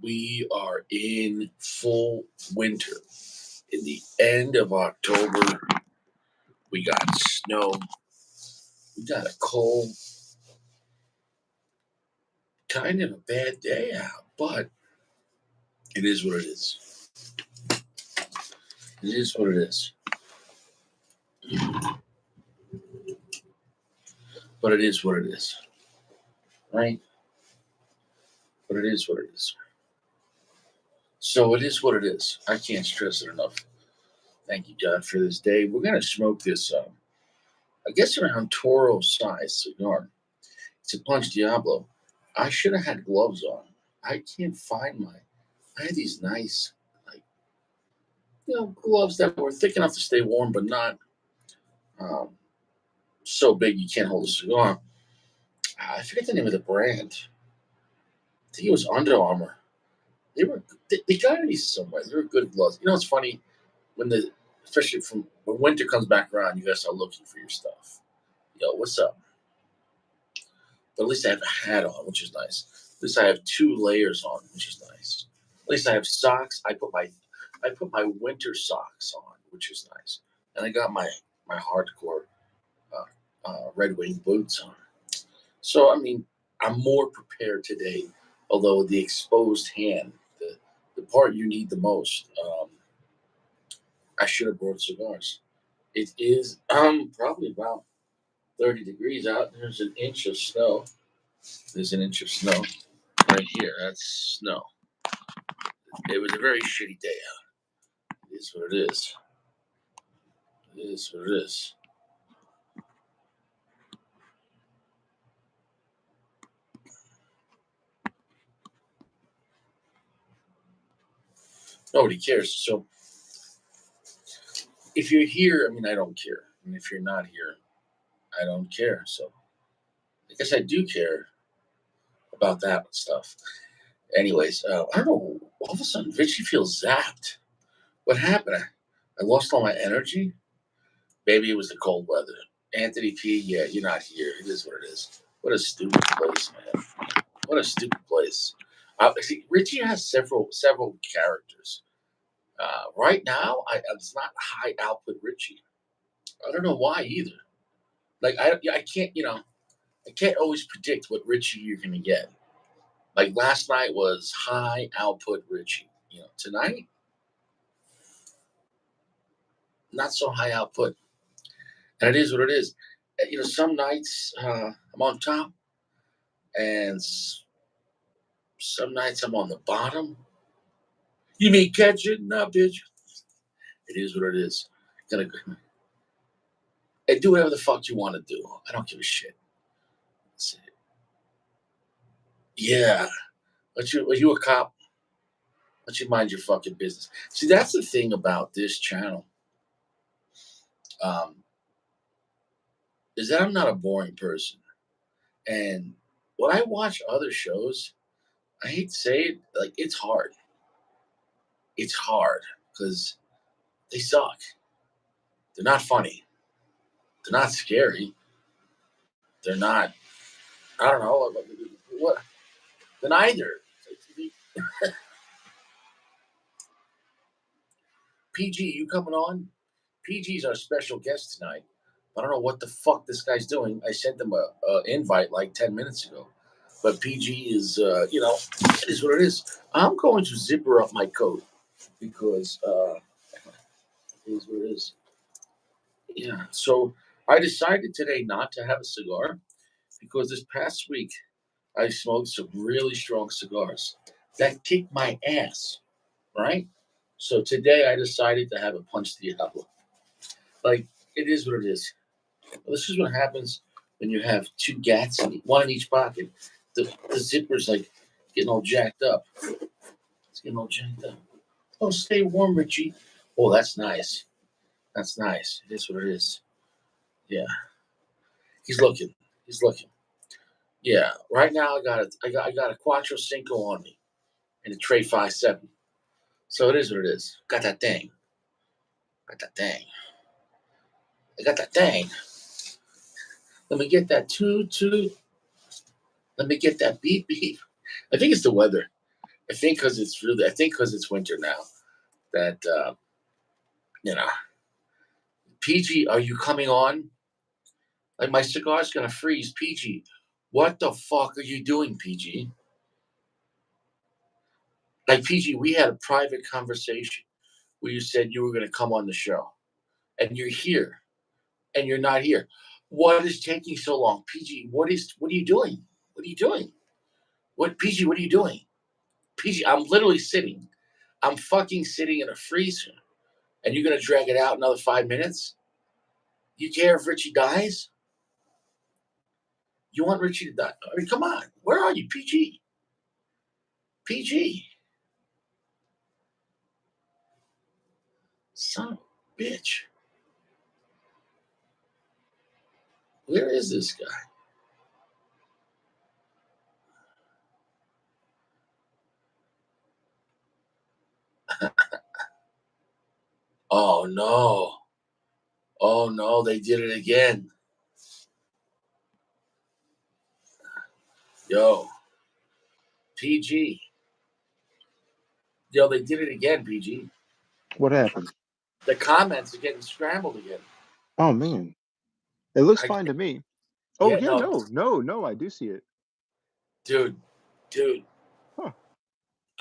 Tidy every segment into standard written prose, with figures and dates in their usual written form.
We are in full winter. In the end of October, we got snow. We got a cold, kind of a bad day out, but it is what it is. It is what it is. But it is what it is. Right? But it is what it is. So it is what it is. I can't stress it enough. Thank you, God, for this day. We're going to smoke this, I guess, around Toro size cigar. It's a Punch Diablo. I should have had gloves on. I can't find my. I had these nice, like, gloves that were thick enough to stay warm, but not um, so big you can't hold a cigar. I forget the name of the brand. I think it was Under Armour. They got me somewhere. They were good gloves. It's funny when especially from when winter comes back around, you guys start looking for your stuff. Yo, what's up? But at least I have a hat on, which is nice. At least I have 2 layers on, which is nice. At least I have socks. I put my winter socks on, which is nice. And I got my hardcore Red Wing boots on. So I mean, I'm more prepared today. Although the exposed hand, the part you need the most, I should have brought cigars. It is probably about 30 degrees out. There's an inch of snow. There's an inch of snow right here. That's snow. It was a very shitty day out. It is what it is. It is what it is. Nobody cares. So if you're here, I mean, I don't care. And if you're not here, I don't care. So I guess I do care about that stuff. Anyways, I don't know. All of a sudden, Richie feels zapped. What happened? I lost all my energy. Maybe it was the cold weather. Anthony P, yeah, you're not here. It is what it is. What a stupid place, man. What a stupid place. See, Richie has several characters. Right now, it's not high output Richie. I don't know why either. Like I can't I can't always predict what Richie you're gonna get. Like last night was high output Richie. Tonight not so high output, and it is what it is. Some nights I'm on top, and some nights I'm on the bottom. You mean catch it? Nah, bitch. It is what it is. Gonna and do whatever the fuck you want to do. I don't give a shit. Yeah. Are you a cop? Let you mind your fucking business. See, that's the thing about this channel. Um, is that I'm not a boring person. And when I watch other shows, I hate to say it, like it's hard. It's hard because they suck. They're not funny. They're not scary. They're not. I don't know what. They're neither. PG, you coming on? PG's our special guest tonight. I don't know what the fuck this guy's doing. I sent him a invite like 10 minutes ago, but PG is, it is what it is. I'm going to zipper up my coat because it is what it is. Yeah. So I decided today not to have a cigar because this past week I smoked some really strong cigars that kicked my ass. Right. So today I decided to have a punch Diablo. Like it is what it is. Well, this is what happens when you have 2 gats, one in each pocket. The zipper's like getting all jacked up. It's getting all jacked up. Oh, stay warm, Richie. Oh, that's nice. That's nice. It is what it is. Yeah. He's looking. He's looking. Yeah. Right now I got a Quattro Cinco on me and a Tray 5-7. So it is what it is. Got that thing. Got that thing. I got that thing. Let me get that toot toot. Let me get that beep beep. I think it's the weather. I think because it's winter now. That you know, PG, are you coming on? Like my cigar's gonna freeze. PG, what the fuck are you doing, PG? Like PG, we had a private conversation where you said you were gonna come on the show, and you're here, and you're not here. What is taking so long, PG? What are you doing? What are you doing? What PG? What are you doing, PG? I'm literally sitting. I'm fucking sitting in a freezer, and you're gonna drag it out another 5 minutes? You care if Richie dies? You want Richie to die? I mean, come on. Where are you, PG? PG. Son of a bitch. Where is this guy? Oh no. Oh no, they did it again. Yo, PG. Yo, they did it again, PG. What happened? The comments are getting scrambled again. Oh man, it looks fine to me. Oh Yeah, yeah, no, no, I do see it. dude. Huh.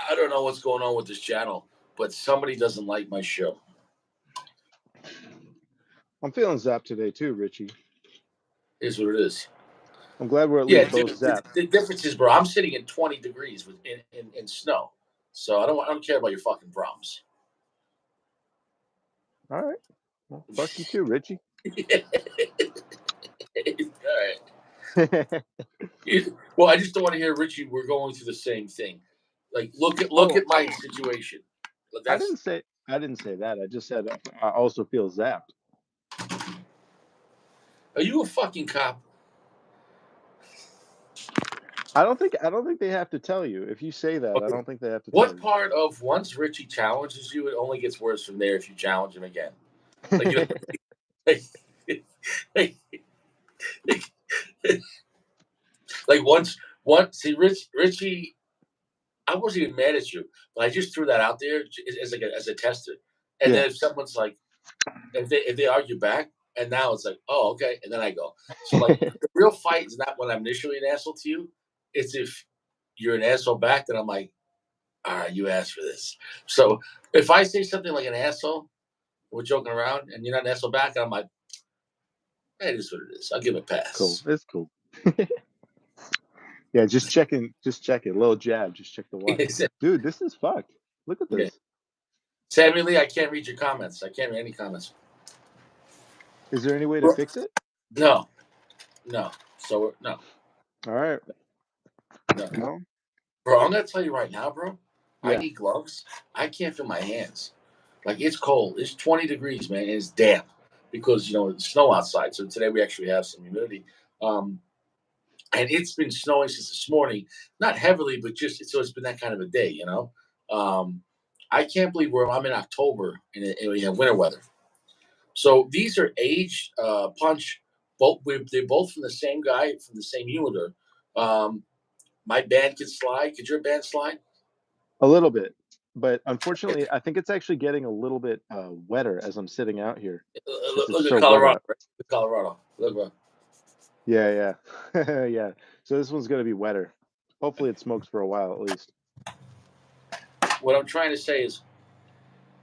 I don't know what's going on with this channel, but somebody doesn't like my show. I'm feeling zapped today too, Richie. Here's what it is. I'm glad we're at Yeah, least both dude. zapped. The difference is, bro, I'm sitting in 20 degrees in snow, so I don't care about your fucking problems. All right. Well, fuck you too, Richie. All right. Well, I just don't want to hear Richie. We're going through the same thing. Like, look at Oh, my situation. I That's didn't say that. I just said I also feel zapped. Are you a fucking cop? I don't think they have to tell you. If you say that, I Okay. don't think they have to tell What you. part of once Richie challenges you, it only gets worse from there if you challenge him again. Like, you know, like, like once see Richie, I wasn't even mad at you, but I just threw that out there as a tester. And Yeah. then if someone's like, if they argue back, and now it's like, oh, okay, and then I go. So like the real fight is not when I'm initially an asshole to you. It's if you're an asshole back, then I'm like, all right, you asked for this. So if I say something like an asshole, we're joking around, and you're not an asshole back, and I'm like, hey, this is what it is. I'll give it a Cool. pass. It's cool. Yeah, just checking. Just check it. Little jab. Just check the watch. Dude, this is fucked. Look at Yeah. this. Sammy Lee, I can't read your comments. I can't read any comments. Is there any way to fix it? No. So no. All right. No. No. Bro, I'm gonna tell you right now, bro. I Yeah. need gloves. I can't feel my hands. Like it's cold. It's 20 degrees, man. It's damp because it's snow outside. So today we actually have some humidity. And it's been snowing since this morning. Not heavily, but so it's been that kind of a day, I can't believe I'm in October and we have winter weather. So these are aged punch. They're both from the same guy, from the same humidor. My band can slide. Could your band slide? A little bit, but unfortunately, I think it's actually getting a little bit wetter as I'm sitting out here because it's Look at so wet Colorado. out. Right? Look at Colorado. Look, bro. Yeah, yeah, yeah. So this one's gonna be wetter. Hopefully, it smokes for a while at least. What I'm trying to say is,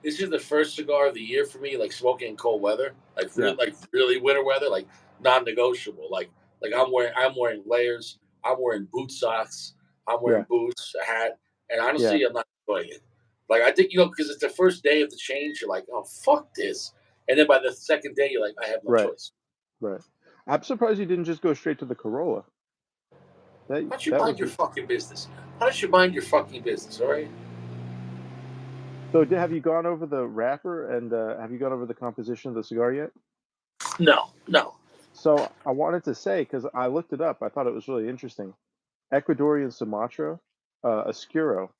this is the first cigar of the year for me, like smoking in cold weather, Yeah, like really winter weather, like non-negotiable. Like I'm wearing layers. I'm wearing boot socks. I'm wearing yeah, boots, a hat, and yeah, honestly, I'm not enjoying it. Like I think because it's the first day of the change, you're like, oh fuck this, and then by the second day, you're like, I have no right, choice. right. I'm surprised you didn't just go straight to the Corolla. That Why don't you that mind was your fucking business? Why don't you mind your fucking business? All right. so. Have you gone over the wrapper and have you gone over the composition of the cigar yet? No. So I wanted to say because I looked it up. I thought it was really interesting. Ecuadorian Sumatra, Oscuro,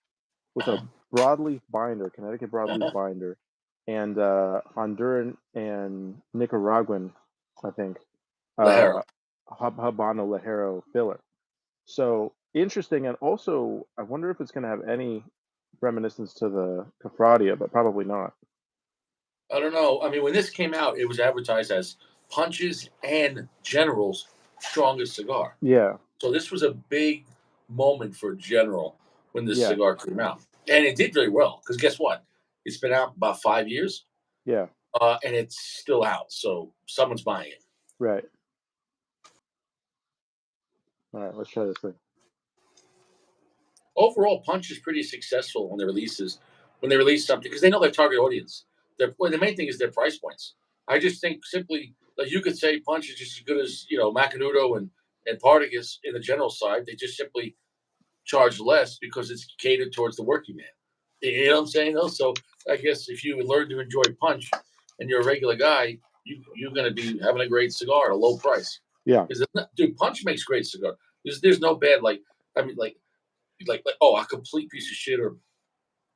with a broadleaf binder, Connecticut broadleaf binder, and Honduran and Nicaraguan, I think, Lajero. Habano Lajero filler. So interesting, and also I wonder if it's going to have any reminiscence to the Cafradia, but probably not. I don't know. I mean, when this came out, it was advertised as Punches and General's strongest cigar. Yeah, So this was a big moment for General when this yeah, cigar came out, and it did very well. Because guess what? It's been out about 5 years, yeah, and it's still out. So someone's buying it. right. All right, let's try this thing. Overall, Punch is pretty successful when they releases when they release something because they know their target audience. Well, the main thing is their price points. I just think simply like you could say Punch is just as good as Macanudo and Partagas in the general side. They just simply charge less because it's catered towards the working man. You know what I'm saying? Though, so I guess if you learn to enjoy Punch and you're a regular guy, you're going to be having a great cigar at a low price. Yeah, Dude, Punch makes great cigar. There's no bad I mean like oh a complete piece of shit or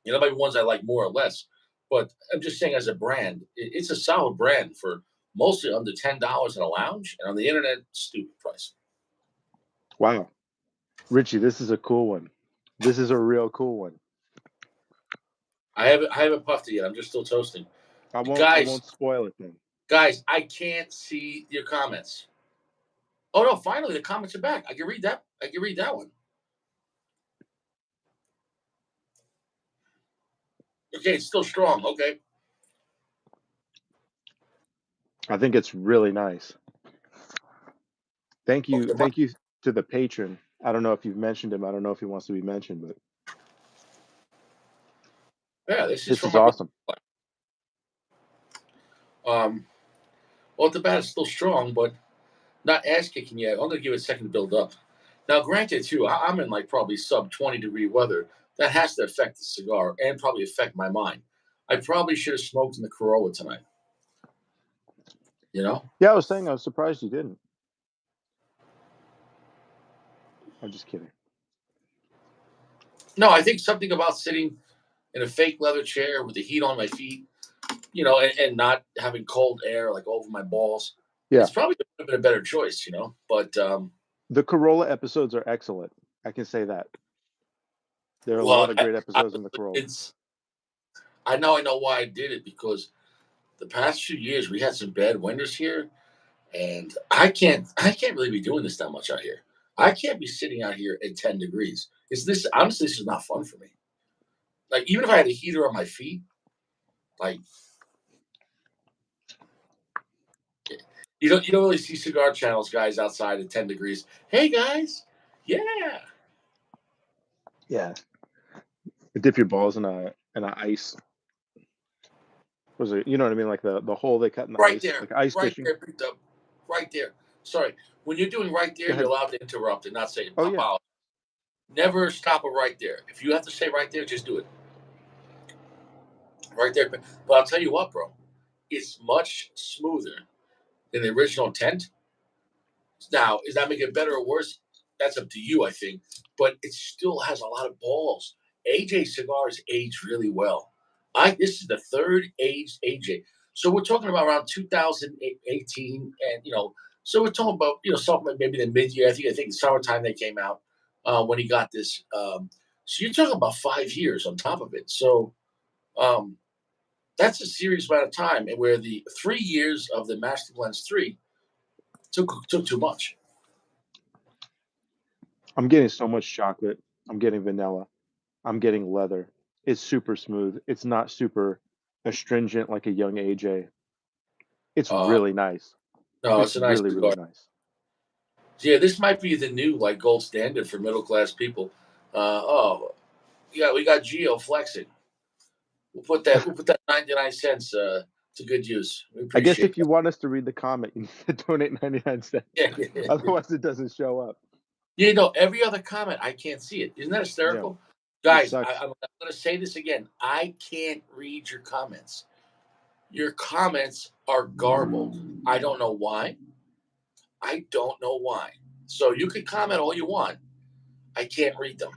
maybe ones I like more or less. But I'm just saying as a brand, it's a solid brand for mostly under $10 in a lounge and on the internet, stupid price. wow, Richie, this is a cool one. This is a real cool one. I haven't puffed it yet. I'm just still toasting. I Guys, won't spoil it then. guys, I can't see your comments. Oh no, finally the comments are back. I can read that. I can read that one. Okay, it's still strong. Okay. I think it's really nice. Thank you, Okay. thank you to the patron. I don't know if you've mentioned him. I don't know if he wants to be mentioned, but Yeah, this is this from is my awesome. um well at the bat it's still strong, but not ass kicking yet. I'm gonna give it a second to build up. Now, granted, too, I'm in like probably sub 20-degree weather. That has to affect the cigar and probably affect my mind. I probably should have smoked in the Corolla tonight. You know? Yeah, I was saying I was surprised you didn't. I'm just kidding. No, I think something about sitting in a fake leather chair with the heat on my feet, and not having cold air like over my balls. Yeah, It's probably been a better choice, But the Corolla episodes are excellent. I can say that. There are a well, lot of great episodes in the Corolla. I know why I did it because the past few years we had some bad winters here, and I can't really be doing this that much out here. I can't be sitting out here at 10 degrees. Is this honestly this is not fun for me. Like even if I had a heater on my feet, like you don't really see cigar channels guys outside at 10 degrees. Hey guys, yeah. Yeah, you dip your balls in a ice. Was it? You know what I mean? Like the hole they cut in the Right ice, there. like ice Right fishing. there, picked up. Right there. Sorry. When you're doing right there, Go you're ahead. allowed to interrupt and not say Oh pop yeah, out. Never stop it right there. If you have to say right there, just do it. Right there. But I'll tell you what, bro. It's much smoother than the original intent. Now, is that make it better or worse? That's up to you, I think. But it still has a lot of balls. AJ cigars age really well. This is the third aged AJ. So we're talking about around 2018, and so we're talking about something like maybe the mid year. I think summertime they came out when he got this. So you're talking about 5 years on top of it. So um, that's a serious amount of time, and where the 3 years of the Master Blends 3 took too much. I'm getting so much chocolate. I'm getting vanilla. I'm getting leather. It's super smooth. It's not super astringent like a young AJ. It's Uh, really nice. no, It's it's a nice really, really cigar. nice. Yeah, this might be the new like gold standard for middle class people. Oh, yeah, we got Geo flexing. We'll put that 99 cents to good use. We I guess appreciate if you want us to read the comment, you need to donate 99 cents. that. Otherwise, it doesn't show up. Every other comment I can't see it. Isn't that Yeah, hysterical? it Guys, sucks. I'm going to say this again. I can't read your comments. Your comments are garbled. I don't know why. I don't know why. So you can comment all you want. I can't read them.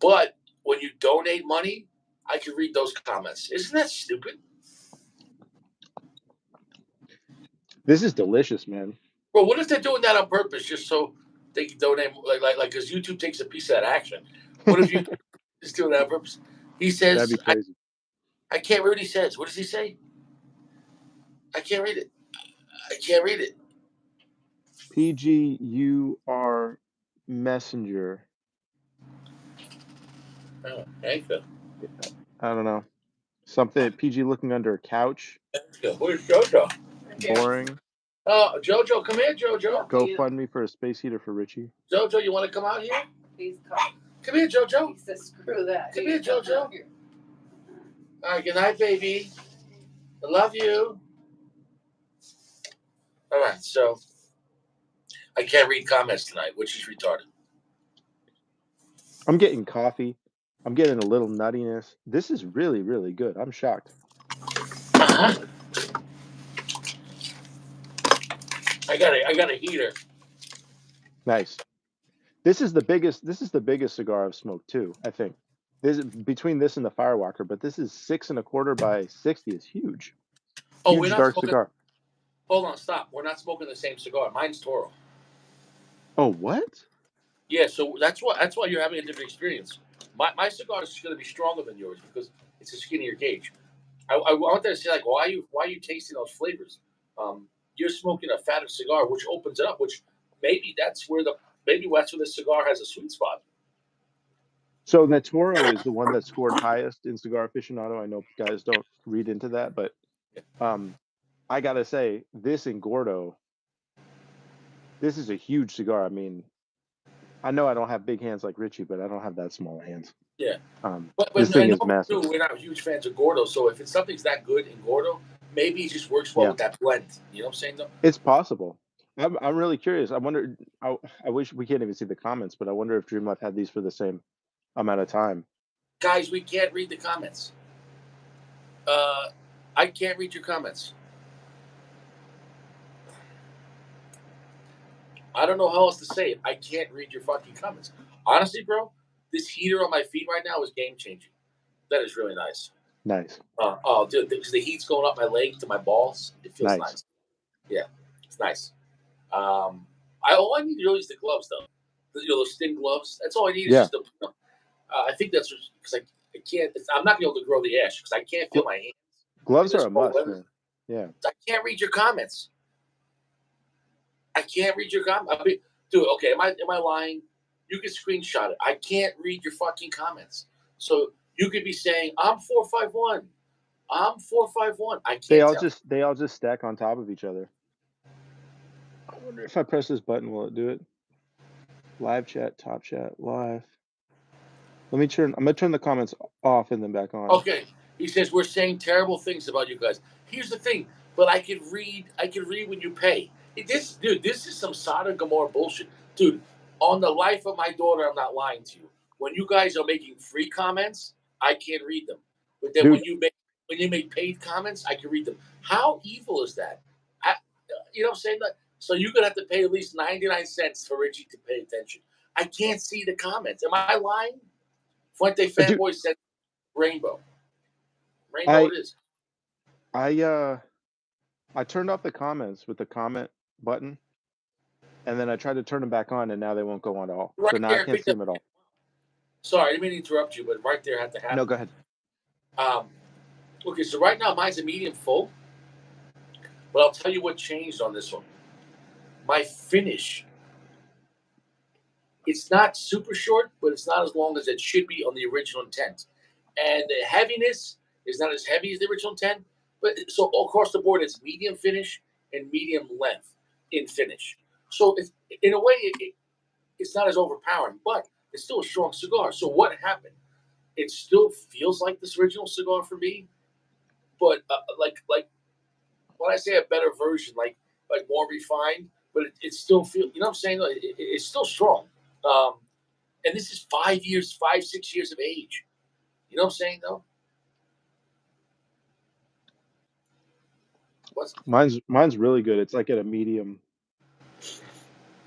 But when you donate money, I can read those comments. Isn't that stupid? This is delicious, man. Bro, what if they're doing that on purpose just so they can donate like because YouTube takes a piece of that action. What if you just doing that purpose? He says, That'd be crazy. I can't read what he says. What does he say? I can't read it. I can't read it. PG, you are messenger. Oh, thank you. I don't know. Something PG looking under a couch. Where's JoJo? Boring. Oh, JoJo, come here, JoJo. GoFundMe for a space heater for Richie. JoJo, you want to come out here? He's come. Come here, JoJo. He says, screw that. Come here, JoJo. All right, good night, baby. I love you. All right, so I can't read comments tonight, which is retarded. I'm getting coffee. I'm getting a little nuttiness. This is really, really good. I'm shocked. Uh-huh. I got a heater. Nice. This is the biggest cigar I've smoked too, I think. This is between this and the Firewalker, but this is 6 1/4 by 60. It's huge. Oh, Huge we're not dark smoking. cigar. Hold on, stop. We're not smoking the same cigar. Mine's Toro. Oh, what? Yeah, so that's why you're having a different experience. My cigar is going to be stronger than yours because it's a skinnier gauge. I wanted to say, like, why are you tasting those flavors? You're smoking a fatter cigar, which opens it up. Which maybe that's where this cigar has a sweet spot. So the Toro is the one that scored highest in Cigar Aficionado. I know guys don't read into that, but I gotta say, this in Gordo, this is a huge cigar. I mean, I know I don't have big hands like Richie, but I don't have that small hands. Yeah. But this thing is massive. We're not huge fans of Gordo, so if something's that good in Gordo, maybe it just works well with that blend. You know what I'm saying, though? It's possible. I'm really curious. I wonder. I wish we can't even see the comments, but I wonder if Dream Life had these for the same amount of time. Guys, we can't read the comments. I can't read your comments. I don't know how else to say it. I can't read your fucking comments. Honestly, bro, this heater on my feet right now is game changing. That is really nice. Nice. Oh, dude, because the heat's going up my leg to my balls. It feels nice. Yeah, it's nice. All I need really is the gloves, though. Those thin gloves. That's all I need. Is just the. I think that's because I can't. I'm not gonna be able to grow the ash because I can't feel my hands. Gloves are a must, man. Yeah. I can't read your comments. I can't read your comments. Dude, okay, am I lying? You can screenshot it. I can't read your fucking comments. So you could be saying, I'm 451. I'm 451. I can't They all just stack on top of each other. I wonder if I press this button, will it do it? Live chat, top chat, live. I'm gonna turn the comments off and then back on. Okay. He says we're saying terrible things about you guys. Here's the thing, but I can read when you pay. This is some Sodom Gomorrah bullshit. Dude, on the life of my daughter, I'm not lying to you. When you guys are making free comments, I can't read them. But then when you make paid comments, I can read them. How evil is that? You know what I'm saying? So you're gonna have to pay at least 99 cents for Richie to pay attention. I can't see the comments. Am I lying? Fuente Fanboy said rainbow. Rainbow it is. I turned off the comments with the comment button, and then I tried to turn them back on, and now they won't go on at all. Right so now there, I can't see them at all. Sorry, I didn't mean to interrupt you, but right there had to happen. No, go ahead. Okay, so right now mine's a medium full, but I'll tell you what changed on this one. My finish, it's not super short, but it's not as long as it should be on the original intent. And the heaviness is not as heavy as the original intent, but so across the board, it's medium finish and medium length in finish. So in a way, it's not as overpowering, but it's still a strong cigar. So what happened? It still feels like this original cigar for me, but like when I say a better version, like more refined, but it still feels. You know what I'm saying? It's still strong. And this is 5 years, 6 years of age. You know what I'm saying, though? Mine's really good. It's like at a medium.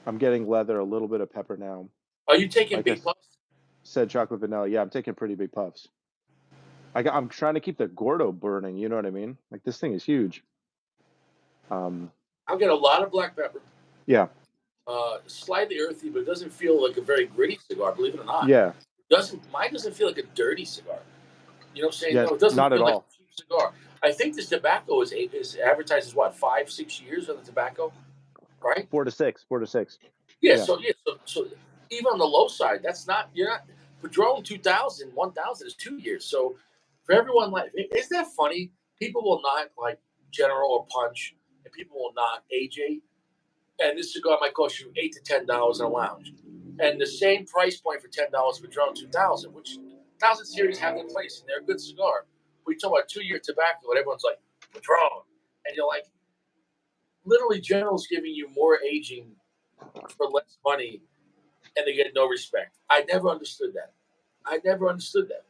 I'm getting leather, a little bit of pepper now. Are you taking big puffs? Said chocolate vanilla. Yeah, I'm taking pretty big puffs. I'm trying to keep the Gordo burning. You know what I mean? Like this thing is huge. I'm getting a lot of black pepper. Yeah. Slightly earthy, but it doesn't feel like a very gritty cigar. Believe it or not, Yeah, mine doesn't feel like a dirty cigar. You know what I'm saying? yeah, No, it doesn't not at feel like all. a cheap cigar. I think this tobacco is advertised as what 5-6 years on the tobacco, right? 4 to 6, 4 to 6. Yeah. Yeah. So even on the low side, that's not you're not. Padron 2000, 1000 is 2 years. So for everyone, like, isn't that funny? People will not like General or Punch, and people will not AJ. And this cigar might cost you $8 to $10 in a lounge, and the same price point for $10 for Padron 2000, which 1000 series have their place, and they're a good cigar. We talk about 2 year tobacco, and everyone's like Padron, and you're like, literally, General's giving you more aging for less money, and they get no respect. I never understood that. I never understood that.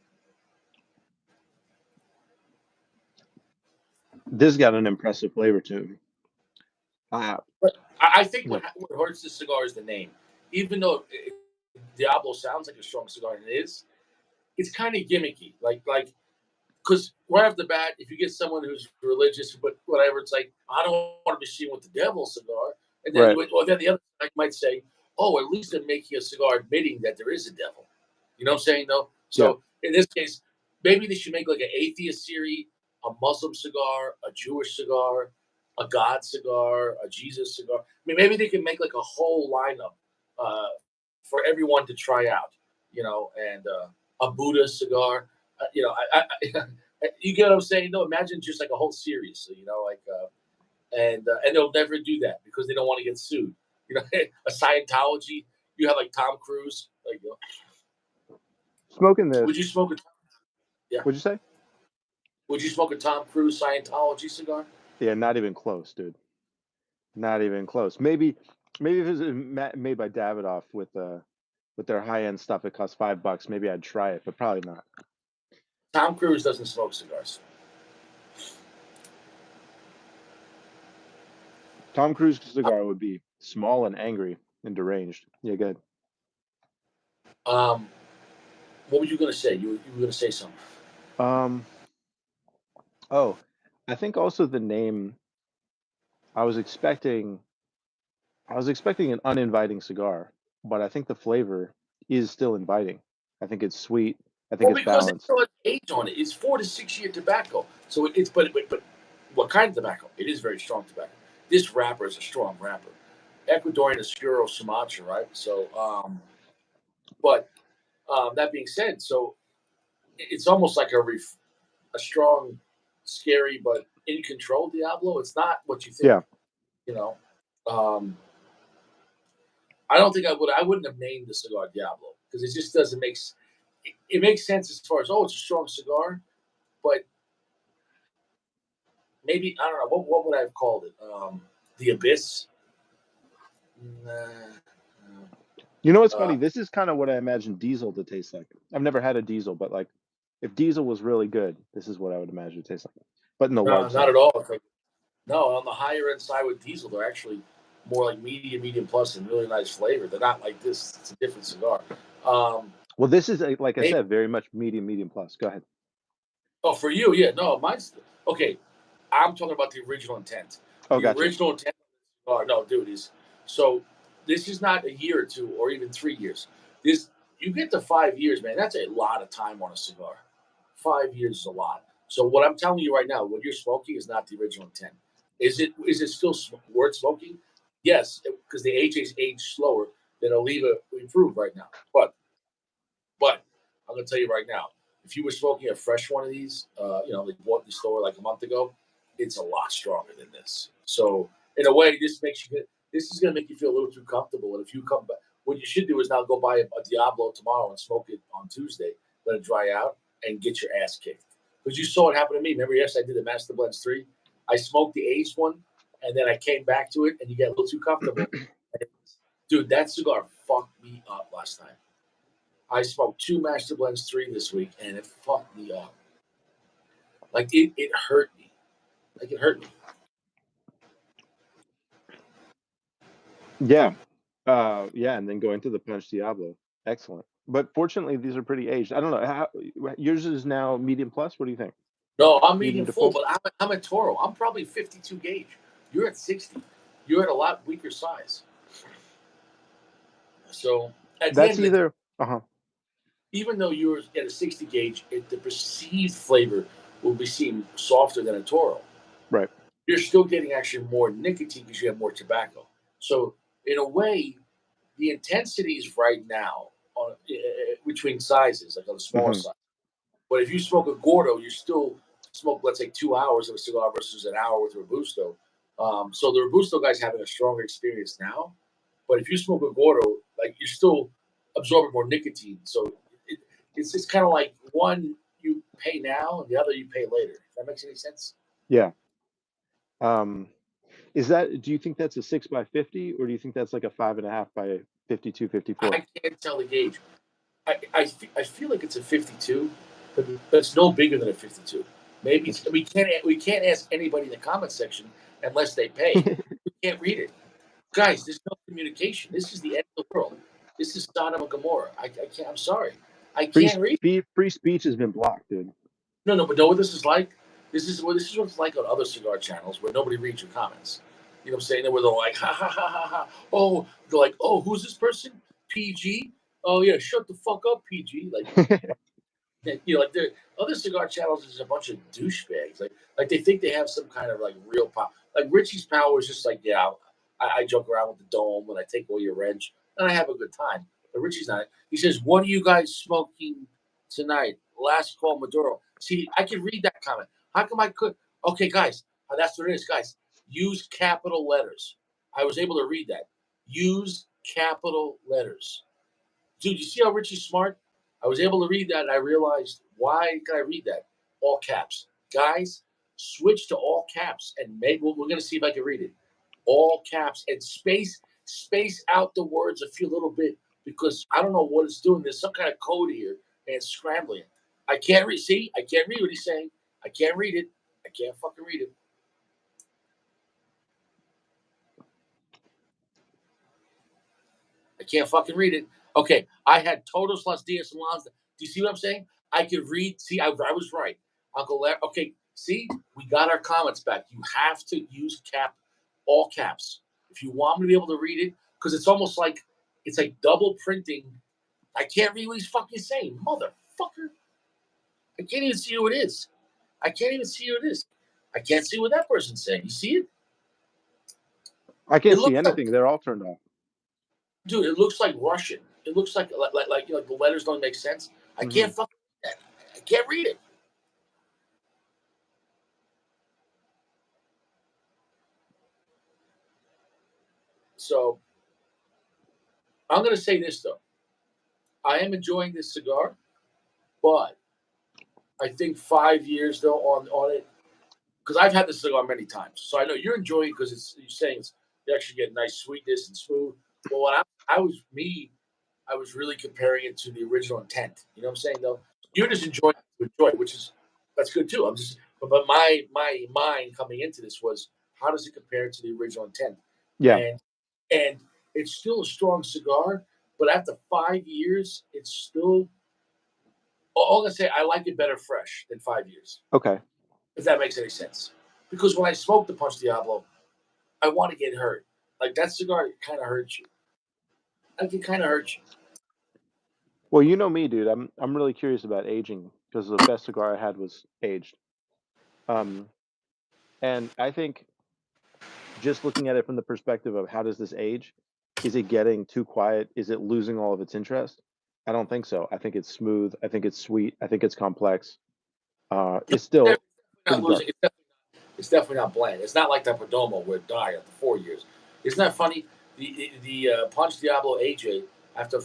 This got an impressive flavor to it. But I think Yeah. what hurts this cigar is the name. Even though Diablo sounds like a strong cigar, and it is, it's kind of gimmicky. Like, because right off the bat, if you get someone who's religious, but whatever, it's like, I don't want to be seen with the devil cigar. And then, Right. then the other side might say, oh, at least they're making a cigar admitting that there is a devil. You know what I'm saying? No. So in this case, maybe they should make like an atheist series, a Muslim cigar, a Jewish cigar, a God cigar, a Jesus cigar. I mean, maybe they can make like a whole lineup for everyone to try out. You know, and a Buddha cigar. You know, you get what I'm saying? No, imagine just like a whole series. You know, like and they'll never do that because they don't want to get sued. You know, a Scientology. You have like Tom Cruise. Like, you know, Smoking this. would you smoke a yeah? What'd you say? Would you smoke a Tom Cruise Scientology cigar? Yeah, not even close, dude. Not even close. Maybe if it was made by Davidoff with their high-end stuff, it costs $5. Maybe I'd try it, but probably not. Tom Cruise doesn't smoke cigars. Tom Cruise cigar would be small and angry and deranged. Yeah, good. What were you gonna say? You were gonna say something. Oh, I think also the name. I was expecting an uninviting cigar, but I think the flavor is still inviting. I think it's sweet. I think Well, it's because it balanced. still has age on it. It's 4 to 6 year tobacco. So it's but what kind of tobacco? It is very strong tobacco. This wrapper is a strong wrapper. Ecuadorian Oscuro Sumatra, right? So, but that being said, so it's almost like a strong, scary, but in control Diablo. It's not what you think. Yeah. You know, um, I don't think I wouldn't have named the cigar Diablo because it just doesn't make. It makes sense as far as it's a strong cigar, but maybe I don't know what would I have called it? The Abyss. Nah, You know what's funny? This is kind of what I imagine Diesel to taste like. I've never had a Diesel, but like, if Diesel was really good, this is what I would imagine it tastes like. But in the no, large not size. at all. It's like, no, on the higher end side with Diesel, they're actually more like medium plus, and really nice flavor. They're not like this. It's a different cigar. Well, this is like I maybe, said, very much medium plus. Go ahead. oh, for you, yeah, no, mine's okay. I'm talking about the original intent. Oh, The gotcha. original intent. Oh no, dude, is so. This is not a year or two or even 3 years. This you get to 5 years, man. That's a lot of time on a cigar. 5 years is a lot. So what I'm telling you right now, what you're smoking is not the original intent. Is it? Is it still worth smoking? Yes, because the AJ's age slower than Oliva improved right now. But I'm gonna tell you right now, if you were smoking a fresh one of these, you know, like bought in the store like a month ago, it's a lot stronger than this. So in a way, this makes you. This is gonna make you feel a little too comfortable. And if you come back, what you should do is now go buy a Diablo tomorrow and smoke it on Tuesday, let it dry out, and get your ass kicked. Because you saw it happen to me. Remember, yes, I did the Master Blends 3. I smoked the aged one, and then I came back to it, and you get a little too comfortable. Dude, that cigar fucked me up last time. I smoked 2 Master Blends 3 this week, and it fucked me up. Like, it hurt me. Like, it hurt me. Yeah. Yeah, and then going to the Punch Diablo. Excellent. But fortunately, these are pretty aged. I don't know. Yours is now medium plus. What do you think? No, I'm Medium medium to full, full? but I'm a Toro. I'm probably 52 gauge. You're at 60. You're at a lot weaker size. So at the That's end of the day, either. Uh-huh. even though you're at a 60 gauge, the perceived flavor will be seen softer than a Toro. Right. You're still getting actually more nicotine because you have more tobacco. So in a way, the intensity is right now on between sizes, like on the smaller Hmm. side. But if you smoke a Gordo, you still smoke, let's say, 2 hours of a cigar versus an hour with a Robusto. So the Robusto guy's having a stronger experience now. But if you smoke a Gordo, like you're still absorbing more nicotine. So it's kind of like one you pay now and the other you pay later. If that makes any sense? Yeah. Is that? Do you think that's a 6x50, or do you think that's like a 5.5 by 52, 54? I can't tell the gauge. I feel like it's a 52, but it's no bigger than a 52. Maybe Interesting. we can't ask anybody in the comment section unless they pay. We can't read it, guys. There's no communication. This is the end of the world. This is Sodom and Gomorrah. I can't. I'm sorry. I can't read. Free speech has been blocked, dude. No, but know what this is like? This is what it's like on other cigar channels where nobody reads your comments. You know what I'm saying? Where they're like, ha ha ha ha ha. Oh, they're like, oh, who's this person? PG. Oh yeah, shut the fuck up, PG. Like, like the other cigar channels is a bunch of douchebags. Like they think they have some kind of like real power. Like Richie's power is just like, yeah, I joke around with the dome and I take away your wrench and I have a good time. But Richie's not. He says, "What are you guys smoking tonight?" Last call, Maduro. See, I can read that comment. How come I could? Okay, guys, that's what it is, guys. Use capital letters. I was able to read that. Use capital letters. Dude, you see how Richie's smart? I was able to read that and I realized, why can I read that? All caps. Guys, switch to all caps and maybe we're going to see if I can read it. All caps and space out the words a few little bit because I don't know what it's doing. There's some kind of code here and it's scrambling. I can't read. See, I can't read what he's saying. I can't read it. I can't fucking read it. I can't fucking read it. Okay, I had Todos Los Dias and Lanza. Do you see what I'm saying? I could read. See, I was right. Uncle Larry. Okay, see, we got our comments back. You have to use all caps, if you want me to be able to read it, because it's almost like it's like double printing. I can't read what he's fucking saying, motherfucker. I can't even see who it is. I can't even see who it is. I can't see what that person's saying. You see it? I It can't see looks like, anything. They're all turned off. dude. It looks like Russian. It looks like the letters don't make sense. I Hmm. can't fucking read that. I can't read it. So I'm going to say this though. I am enjoying this cigar, but I think 5 years though on it because I've had this cigar many times, so I know you're enjoying it because you're saying you actually get nice sweetness and smooth. But when I was really comparing it to the original intent. You know what I'm saying though? You're just enjoying it to enjoy, that's good too. But my mind coming into this was how does it compare to the original intent? Yeah. And it's still a strong cigar, but after 5 years, it's still. All I'm gonna say, I like it better fresh than 5 years, Okay. if that makes any sense. Because when I smoke the Punch Diablo, I want to get hurt. Like that cigar, kind of hurts you. Like it kind of hurts you. Well, you know me, dude. I'm really curious about aging because the best cigar I had was aged. Um, and I think just looking at it from the perspective of how does this age, is it getting too quiet? Is it losing all of its interest? I don't think so. I think it's smooth. I think it's sweet. I think it's complex. It's They're still not pretty dark. losing. It's definitely not bland. It's not like that Perdomo where it died after 4 years. Isn't that funny? The Punch Diablo AJ after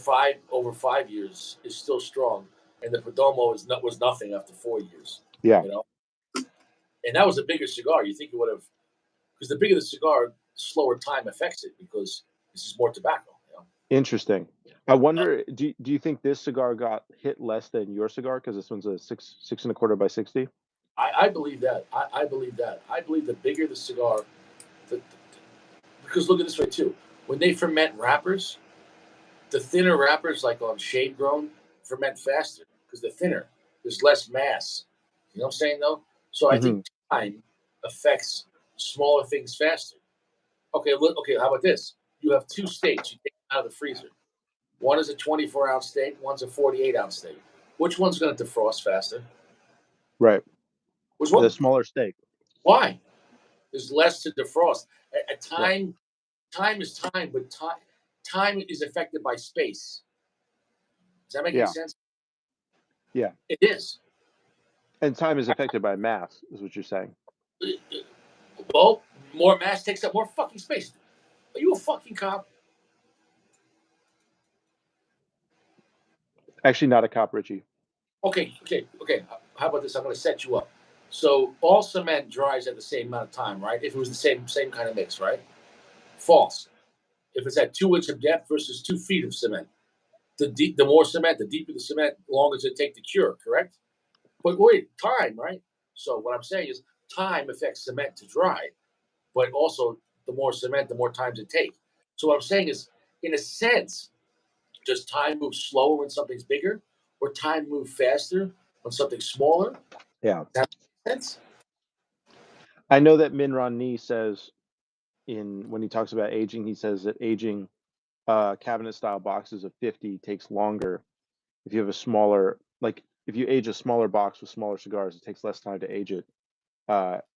over 5 years is still strong, and the Perdomo was nothing after 4 years. Yeah. You know, and that was a bigger cigar. You think it would have because the bigger the cigar, the slower time affects it because this is more tobacco. You know? Interesting. I wonder, do you think this cigar got hit less than your cigar because this one's a 6.25 by 60? I believe that. I believe that. I believe the bigger the cigar, because look at this way too. When they ferment wrappers, the thinner wrappers, like on shade grown, ferment faster because they're thinner. There's less mass. You know what I'm saying though? So I Hmm. think time affects smaller things faster. Okay, look. Okay, how about this? You have two states. You take them out of the freezer. One is a 24-ounce steak. One's a 48-ounce steak. Which one's going to defrost faster? Right. Which The one? smaller steak. Why? There's less to defrost. At Yeah. time is time, but time is affected by space. Does that make Yeah. any sense? Yeah. It is. And time is affected by mass, is what you're saying. Well, more mass takes up more fucking space. Are you a fucking cop? Actually, not a cop, Richie. Okay. How about this? I'm going to set you up. So all cement dries at the same amount of time, right? If it was the same kind of mix, right? False. If it's at 2 inches of depth versus 2 feet of cement, the more cement, the deeper the cement, the longer does it take to cure. Correct? But wait, time, right? So what I'm saying is time affects cement to dry, but also the more cement, the more times it takes. So what I'm saying is, in a sense, does time move slower when something's bigger, or time move faster when something's smaller? Yeah. Does that make sense? I know that Minron Nee says when he talks about aging, he says that aging cabinet style boxes of 50 takes longer. If you have a smaller, like if you age a smaller box with smaller cigars, it takes less time to age it.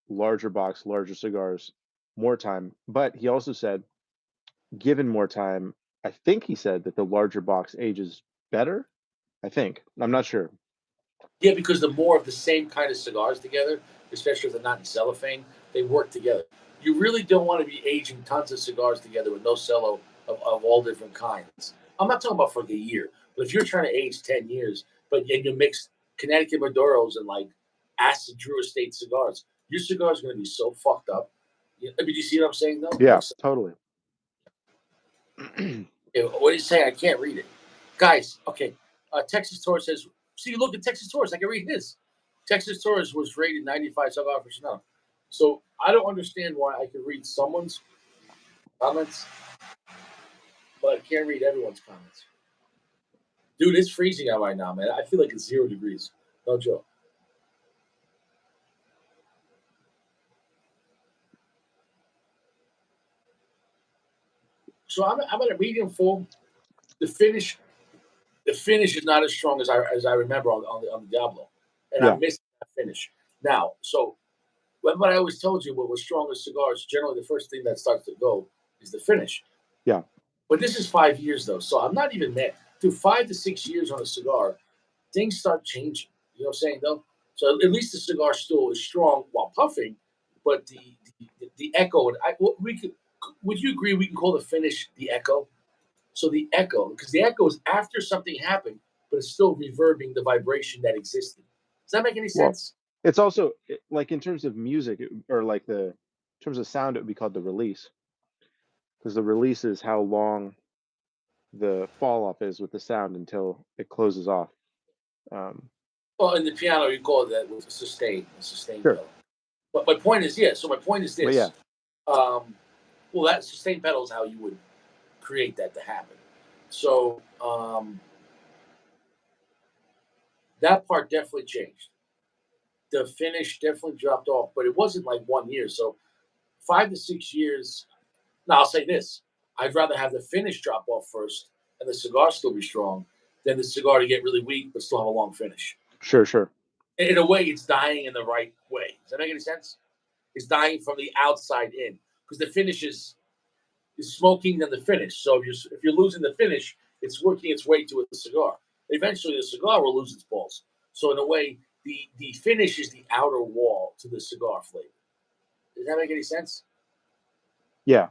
Larger box, larger cigars, more time. But he also said, given more time, I think he said that the larger box ages better. I think. I'm not sure. Yeah, because the more of the same kind of cigars together, especially if they're not in cellophane, they work together. You really don't want to be aging tons of cigars together with no cello of all different kinds. I'm not talking about for like a year, but if you're trying to age 10 years, and you mix Connecticut Maduros and like acid Drew Estate cigars, your cigar is going to be so fucked up. I mean, do you see what I'm saying though? Yeah, totally. What do you say? I can't read it. Guys, okay. Texas Tourist says, see, look at Texas Tourist. I can read his. Texas Tourist was rated 95 cigar for Chanel. So I don't understand why I can read someone's comments, but I can't read everyone's comments. Dude, it's freezing out right now, man. I feel like it's 0 degrees. No joke. So I'm at a medium full. The finish is not as strong as I remember on the Diablo, and Yeah. I'm missing that finish now. So what I always told you, what was strongest cigars, generally the first thing that starts to go is the finish. Yeah. But this is 5 years though, so I'm not even mad. Through 5 to 6 years on a cigar, things start changing. You know what I'm saying though? So at least the cigar still is strong while puffing, but the echo and would you agree we can call the finish the echo? So the echo, because the echo is after something happened, but it's still reverbing the vibration that existed. Does that make any Well, sense? it's also like in terms of music or like in terms of sound, it would be called the release, because the release is how long the fall off is with the sound until it closes off. Well, in the piano, you call it that with a sustain Sure. pedal. But my point is, so my point is But this. yeah. Well, that sustain pedal is how you would create that to happen. So that part definitely changed. The finish definitely dropped off, but it wasn't like 1 year. So 5 to 6 years. Now I'll say this: I'd rather have the finish drop off first and the cigar still be strong than the cigar to get really weak but still have a long finish. Sure. In a way, it's dying in the right way. Does that make any sense? It's dying from the outside in because the finish is smoking than the finish. So if you're losing the finish, it's working its way to a cigar. Eventually, the cigar will lose its balls. So in a way, the finish is the outer wall to the cigar flavor. Does that make any sense? Yeah.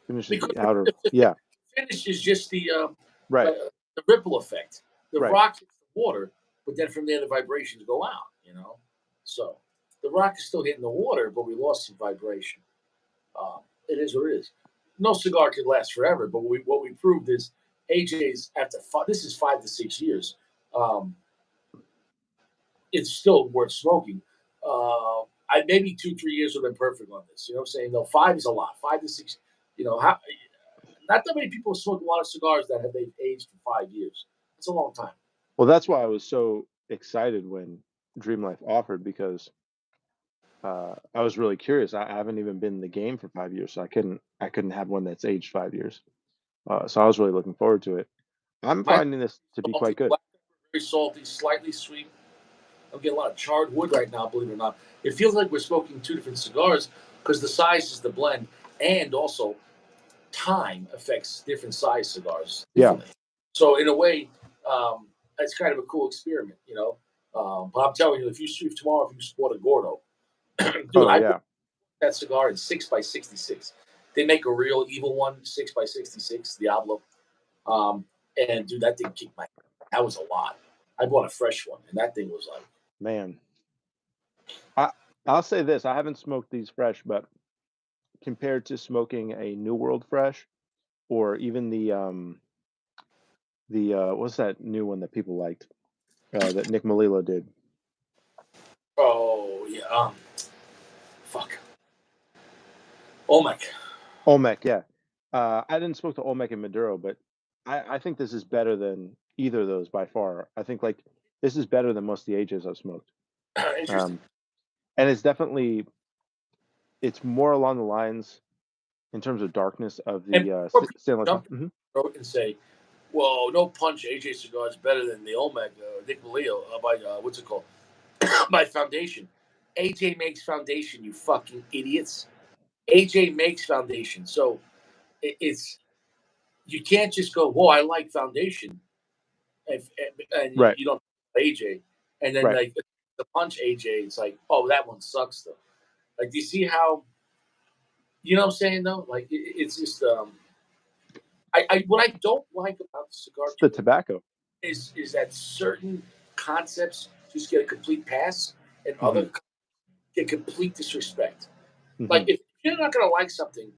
Finishes Because the outer. the Yeah. finish is just Right. the ripple effect. The Right. rock hits the water, but then from there the vibrations go out. So the rock is still hitting the water, but we lost some vibration. It is what it is. No cigar could last forever, but what we proved is AJ's after this is 5 to 6 years. It's still worth smoking. I maybe 2-3 years would have been perfect on this. You know what I'm saying? No, 5 is a lot. 5 to 6. Not that many people smoke a lot of cigars that have they've aged for 5 years. It's a long time. Well, that's why I was so excited when Dream Life offered, because I was really curious. I haven't even been in the game for 5 years, so I couldn't have one that's aged 5 years. So I was really looking forward to it. I'm My finding this to be quite good. black pepper, very salty, slightly sweet. I'm getting a lot of charred wood right now, believe it or not. It feels like we're smoking two different cigars because the size is the blend, and also time affects different size cigars Yeah. differently. So in a way, it's kind of a cool experiment, you know. But I'm telling you, if you sport a Gordo, dude, Oh I yeah. put that cigar in 6x66. They make a real evil one, 6x66 Diablo. And dude, that thing kicked my. That was a lot. I bought a fresh one, and that thing was like, Man. I'll say this: I haven't smoked these fresh, but compared to smoking a New World fresh, or even the what's that new one that people liked that Nick Melillo did? oh yeah, fuck, Olmec. Olmec, yeah. I didn't smoke the Olmec and Maduro, but I think this is better than either of those by far. I think like this is better than most of the AJs I've smoked. Interesting. And it's more along the lines in terms of darkness of And the before people San Latino. jump and say, "Well, no punch AJ cigar is better than the Olmec Nick Melillo by what's it called? By Foundation." AJ makes Foundation, you fucking idiots. AJ makes Foundation, so it's you can't just go, "Whoa, I like Foundation," and Right, you don't AJ, and then right. like the punch AJ, it's like, "Oh, that one sucks though." Like, do you see how you know what I'm saying though? Like, it's just I what I don't like about the cigar It's the tobacco. is that certain concepts just get a complete pass and Hmm. other get complete disrespect. Hmm. Like if you're not gonna like something,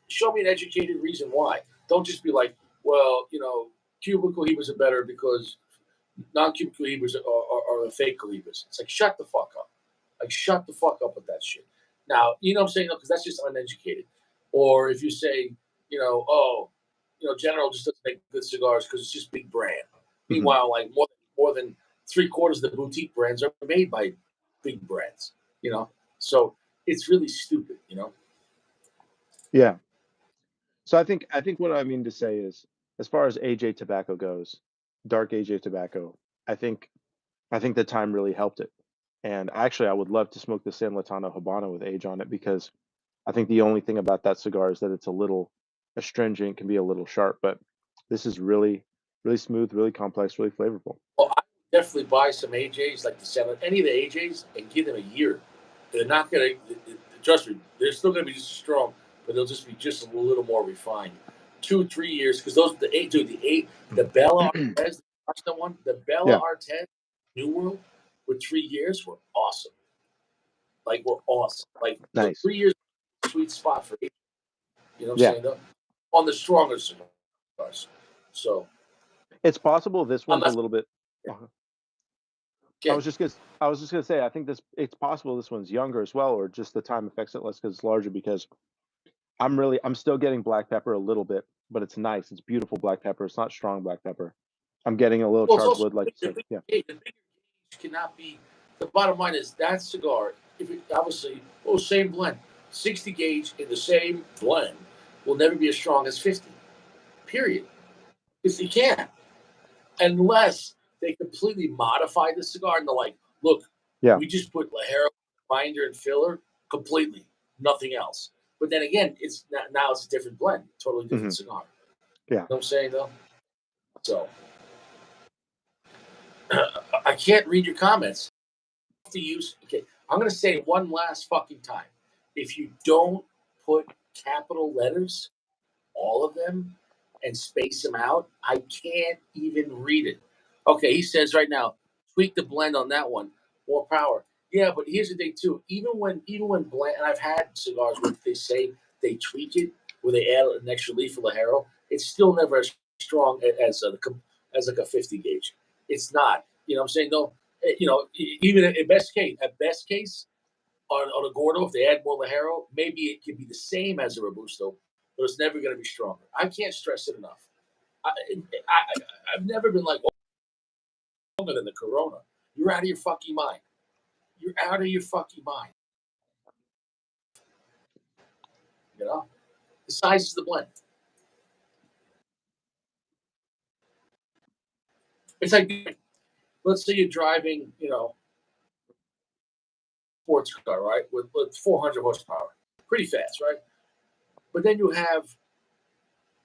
show me an educated reason why. Don't just be like, well, Cuban cohibas are better because non-Cuban cohibas are the fake cohibas. It's like shut the fuck up. Like shut the fuck up with that shit. Now you know what I'm saying because that's just uneducated. Or if you say, oh, General just doesn't make good cigars because it's just big brand. Hmm. Meanwhile, like more than 3/4 of the boutique brands are made by big brands. So it's really stupid. Yeah. So I think what I mean to say is, as far as AJ tobacco goes, dark AJ tobacco, I think I think the time really helped it. And actually, I would love to smoke the San Latano Habano with age on it because I think the only thing about that cigar is that it's a little astringent, can be a little sharp, but this is really, really smooth, really complex, really flavorful. Well, I would definitely buy some AJs like the seven, any of the AJs, and give them a year. They're not gonna trust me. They're still gonna be just as strong, but they'll just be just a little more refined. 2 3 years because those the eight dude the Bella Artez, the one the Bella Yeah, Artez New World with 3 years were awesome. Like were awesome. Like nice. 3 years sweet spot for AJ. You know what I'm Yeah, saying? Though? On the stronger cigars. So it's possible this I'm one's a not little bit. uh, I was just gonna say I think this it's possible this one's younger as well, or just the time affects it less because it's larger. Because I'm still getting black pepper a little bit, but it's nice. It's beautiful black pepper. It's not strong black pepper. I'm getting a little well. It's charred also wood, like you the said. bigger Yeah. the bigger gauge cannot be. The bottom line is that cigar. If it, obviously, same blend, 60 gauge in the same blend will never be as strong as 50. Period. Because you can't unless they completely modify the cigar and they're like, look, Yeah. we just put Lajero binder and filler completely, nothing else. But then again, it's not, now it's a different blend, totally Hmm. different cigar. Yeah. You know what I'm saying though? So I can't read your comments. To use okay, I'm gonna say it one last fucking time. If you don't put capital letters, all of them, and space them out, I can't even read it. Okay, he says right now, tweak the blend on that one, more power. Yeah, but here's the thing too. Even when blend, and I've had cigars where they say they tweak it, where they add an extra leaf of Lajero, it's still never as strong as like a 50 gauge. It's not. You know what I'm saying? No, even at best case, on a Gordo, if they add more Lajero, maybe it could be the same as a Robusto, but it's never going to be stronger. I can't stress it enough. I've never been like stronger than the Corona. You're out of your fucking mind. You're out of your fucking mind. You know, the size is the blend. It's like, let's say you're driving, sports car, right, with 400 horsepower, pretty fast, right? But then you have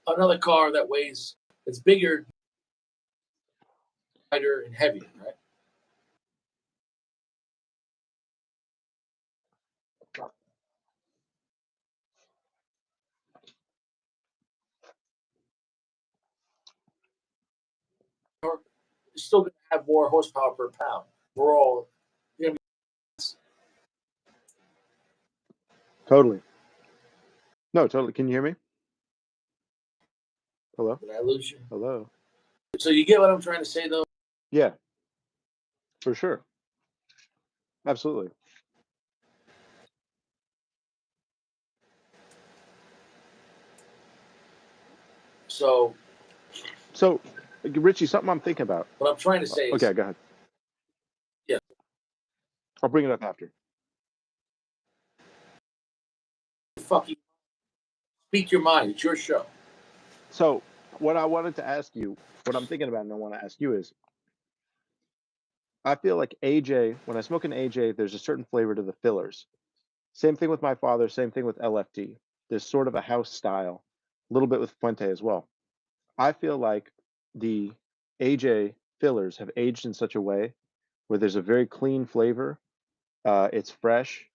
another car that weighs, it's bigger, lighter, and heavier, right? Or it's still going to have more horsepower per pound. We're all, you know, Totally. No, totally. Can you hear me? Hello? did I lose you? Hello? So you get what I'm trying to say, though? Yeah, for sure. Absolutely. So So, Richie, something I'm thinking about. what I'm trying to say is, Okay, go ahead. yeah, I'll bring it up after. fucking speak your mind. It's your show. So, what I wanted to ask you, what I'm thinking about and I want to ask you is, I feel like AJ, when I smoke an AJ, there's a certain flavor to the fillers. Same thing with my father, same thing with LFD. There's sort of a house style, a little bit with Fuente as well. I feel like the AJ fillers have aged in such a way where there's a very clean flavor. It's fresh,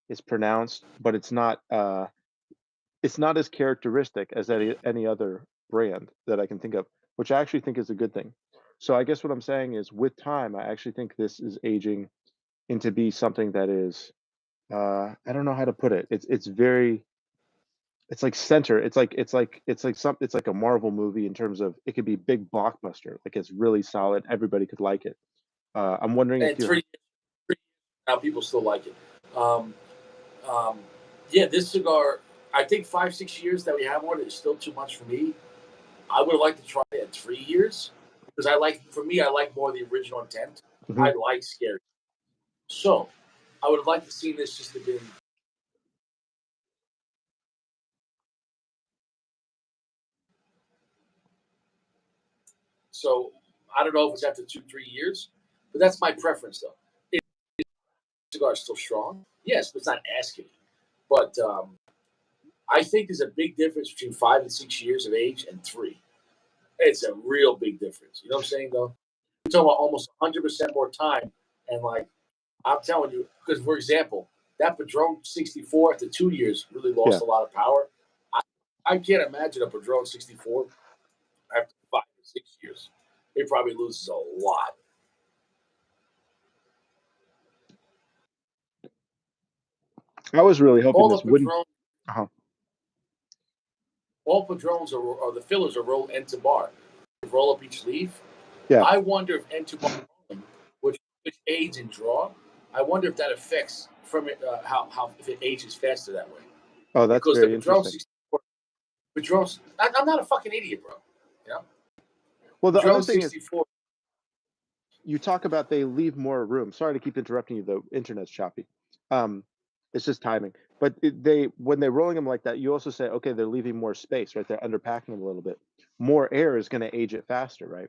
it's pronounced, but it's not as characteristic as any other brand that I can think of, which I actually think is a good thing. So I guess what I'm saying is, with time, I actually think this is aging into be something that is, I don't know how to put it. It's very, it's like center. It's like a Marvel movie in terms of it could be big blockbuster. Like it's really solid. Everybody could like it. I'm wondering if And you, 3 years now, people still like it. Um, um, yeah, this cigar, I think 5, 6 years that we have one is still too much for me. I would like to try it at 3 years because for me, I like more the original intent. Mhm. I like scary. So I would like to see this just have been. So I don't know if it's after 2, 3 years, but that's my preference though. If the cigar is still strong, yes, but it's not asking. But I think there's a big difference between 5 and 6 years of age and 3. It's a real big difference. You know what I'm saying, though? We're talking about almost 100% more time. And, like, I'm telling you, because, for example, that Padron 64 after 2 years really Yeah. lost a lot of power. I can't imagine a Padron 64 after 5 or 6 years. It probably loses a lot. I was really hoping All the this wouldn't. Padron, Uh-huh. all Padrones are the fillers are rolled end to bar. Roll up each leaf. Yeah. I wonder if end to bar rolling, which aids in draw, I wonder if that affects from it how if it ages faster that way. Oh, that's Because the very Padron interesting. 64, Padron, I'm not a fucking idiot, bro. You know, Well, the other Padron thing is, 64. you talk about they leave more room. Sorry to keep interrupting you. The internet's choppy. Um, it's just timing. But they when they're rolling them like that, you also say, okay, they're leaving more space, right? They're underpacking them a little bit. More air is going to age it faster, right?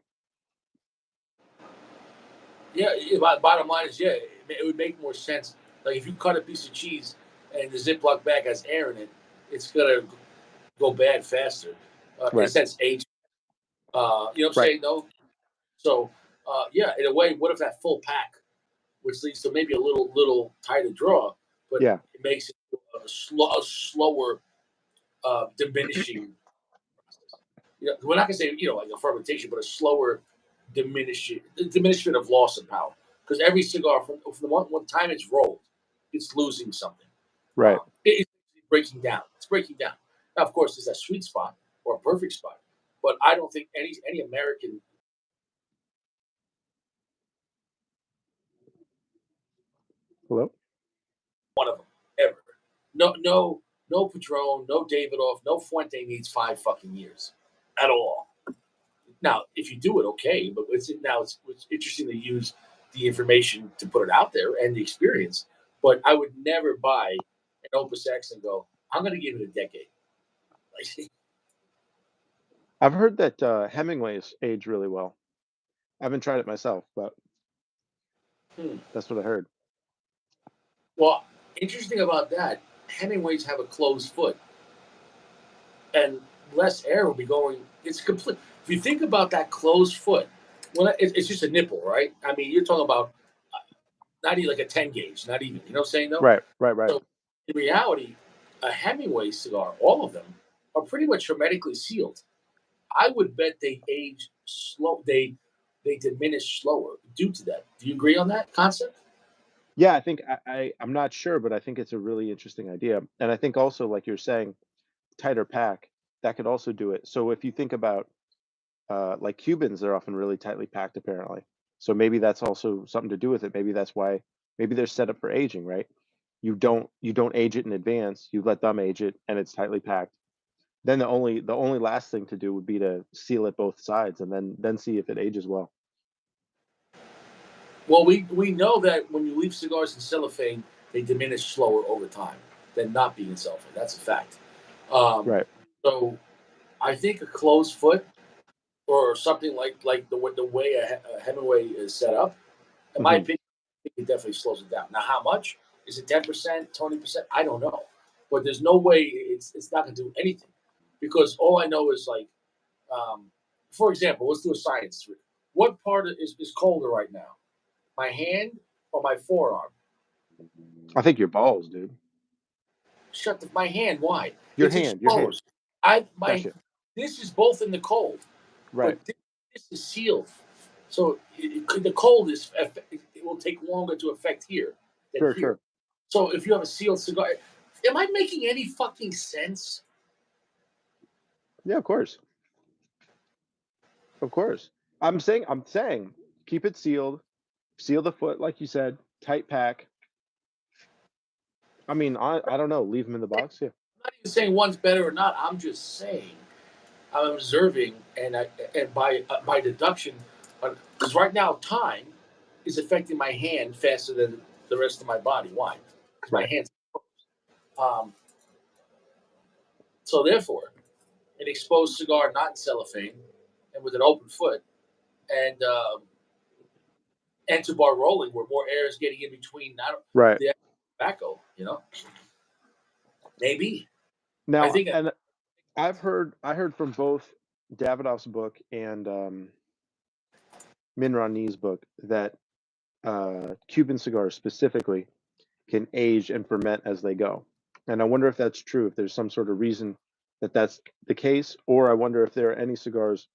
Yeah, bottom line is, yeah, it would make more sense. Like if you cut a piece of cheese and the Ziploc bag has air in it, it's gonna go bad faster. In a Right. sense, age. You know what I'm Right. saying? No. So, yeah, in a way, what if that full pack, which leads to maybe a little tighter draw, but Yeah. it makes it a slower diminishing process. We're not gonna say like a fermentation, but a slower diminishment of loss of power. Because every cigar from the one time it's rolled, it's losing something. Right. It's breaking down. It's breaking down. Now, of course, there's a sweet spot or a perfect spot, but I don't think any American Hello. one of them ever. No Padron, no Davidoff, no Fuente needs 5 fucking years at all. Now, if you do it, okay, but it's interesting to use the information to put it out there and the experience. But I would never buy an Opus X and go, I'm going to give it a decade. Like, I've heard that Hemingway's age really well. I haven't tried it myself, but Hmm. that's what I heard. Well, interesting about that, Hemingways have a closed foot, and less air will be going. It's complete. If you think about that closed foot, well, it's just a nipple, right? I mean, you're talking about not even like a 10 gauge, not even. You know what I'm saying, though? Right, right, right. So in reality, a Hemingway cigar, all of them, are pretty much hermetically sealed. I would bet they age slow. They diminish slower due to that. Do you agree on that concept? Yeah, I think I'm not sure, but I think it's a really interesting idea. And I think also, like you're saying, tighter pack, that could also do it. So if you think about like Cubans, they're often really tightly packed apparently. So maybe that's also something to do with it. Maybe that's why maybe they're set up for aging, right? You don't age it in advance. You let them age it and it's tightly packed. Then the only last thing to do would be to seal it both sides and then see if it ages well. Well, we know that when you leave cigars in cellophane, they diminish slower over time than not being in cellophane. That's a fact. Um, Right. so I think a closed foot or something like the way a Hemingway is set up, in my Hmm. opinion, it definitely slows it down. Now, how much is it? 10%, 20%? I don't know, but there's no way it's not going to do anything because all I know is like, um, for example, let's do a science. What part is colder right now? My hand or my forearm? I think your balls, dude. Shut my hand. Why? Your It's hand, your hand. exposed. I my Gotcha. This is both in the cold, Right. but this is sealed. So the cold it will take longer to affect here than Sure, here. sure. So if you have a sealed cigar, am I making any fucking sense? Yeah, of course. Of course. I'm saying keep it sealed, seal the foot like you said, tight pack. I mean, I don't know, leave them in the I'm box. Yeah. not even saying one's better or not. I'm just saying I'm observing and by deduction, because right now time is affecting my hand faster than the rest of my body. Why? Because my Right. hands. Um, so therefore, an exposed cigar not in cellophane and with an open foot and to bar rolling where more air is getting in between not Right. the tobacco. Maybe I Now, think and I heard from both Davidoff's book and Min Ron Nee's book that Cuban cigars specifically can age and ferment as they go. And I wonder if that's true, if there's some sort of reason that that's the case, or I wonder if there are any cigars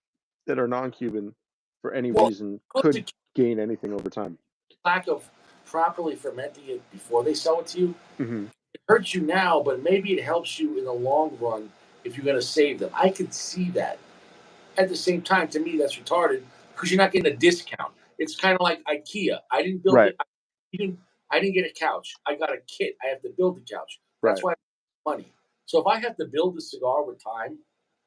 that are non-Cuban for any well, reason good could to keep gain anything over time. lack of properly fermenting it before they sell it to you. Hmm. It hurts you now, but maybe it helps you in the long run if you're going to save them. I could see that. At the same time, to me, that's retarded because you're not getting a discount. It's kind of like IKEA. I didn't build Right, it. I didn't get a couch. I got a kit. I have to build the couch. That's right. why I have money. So if I have to build a cigar with time,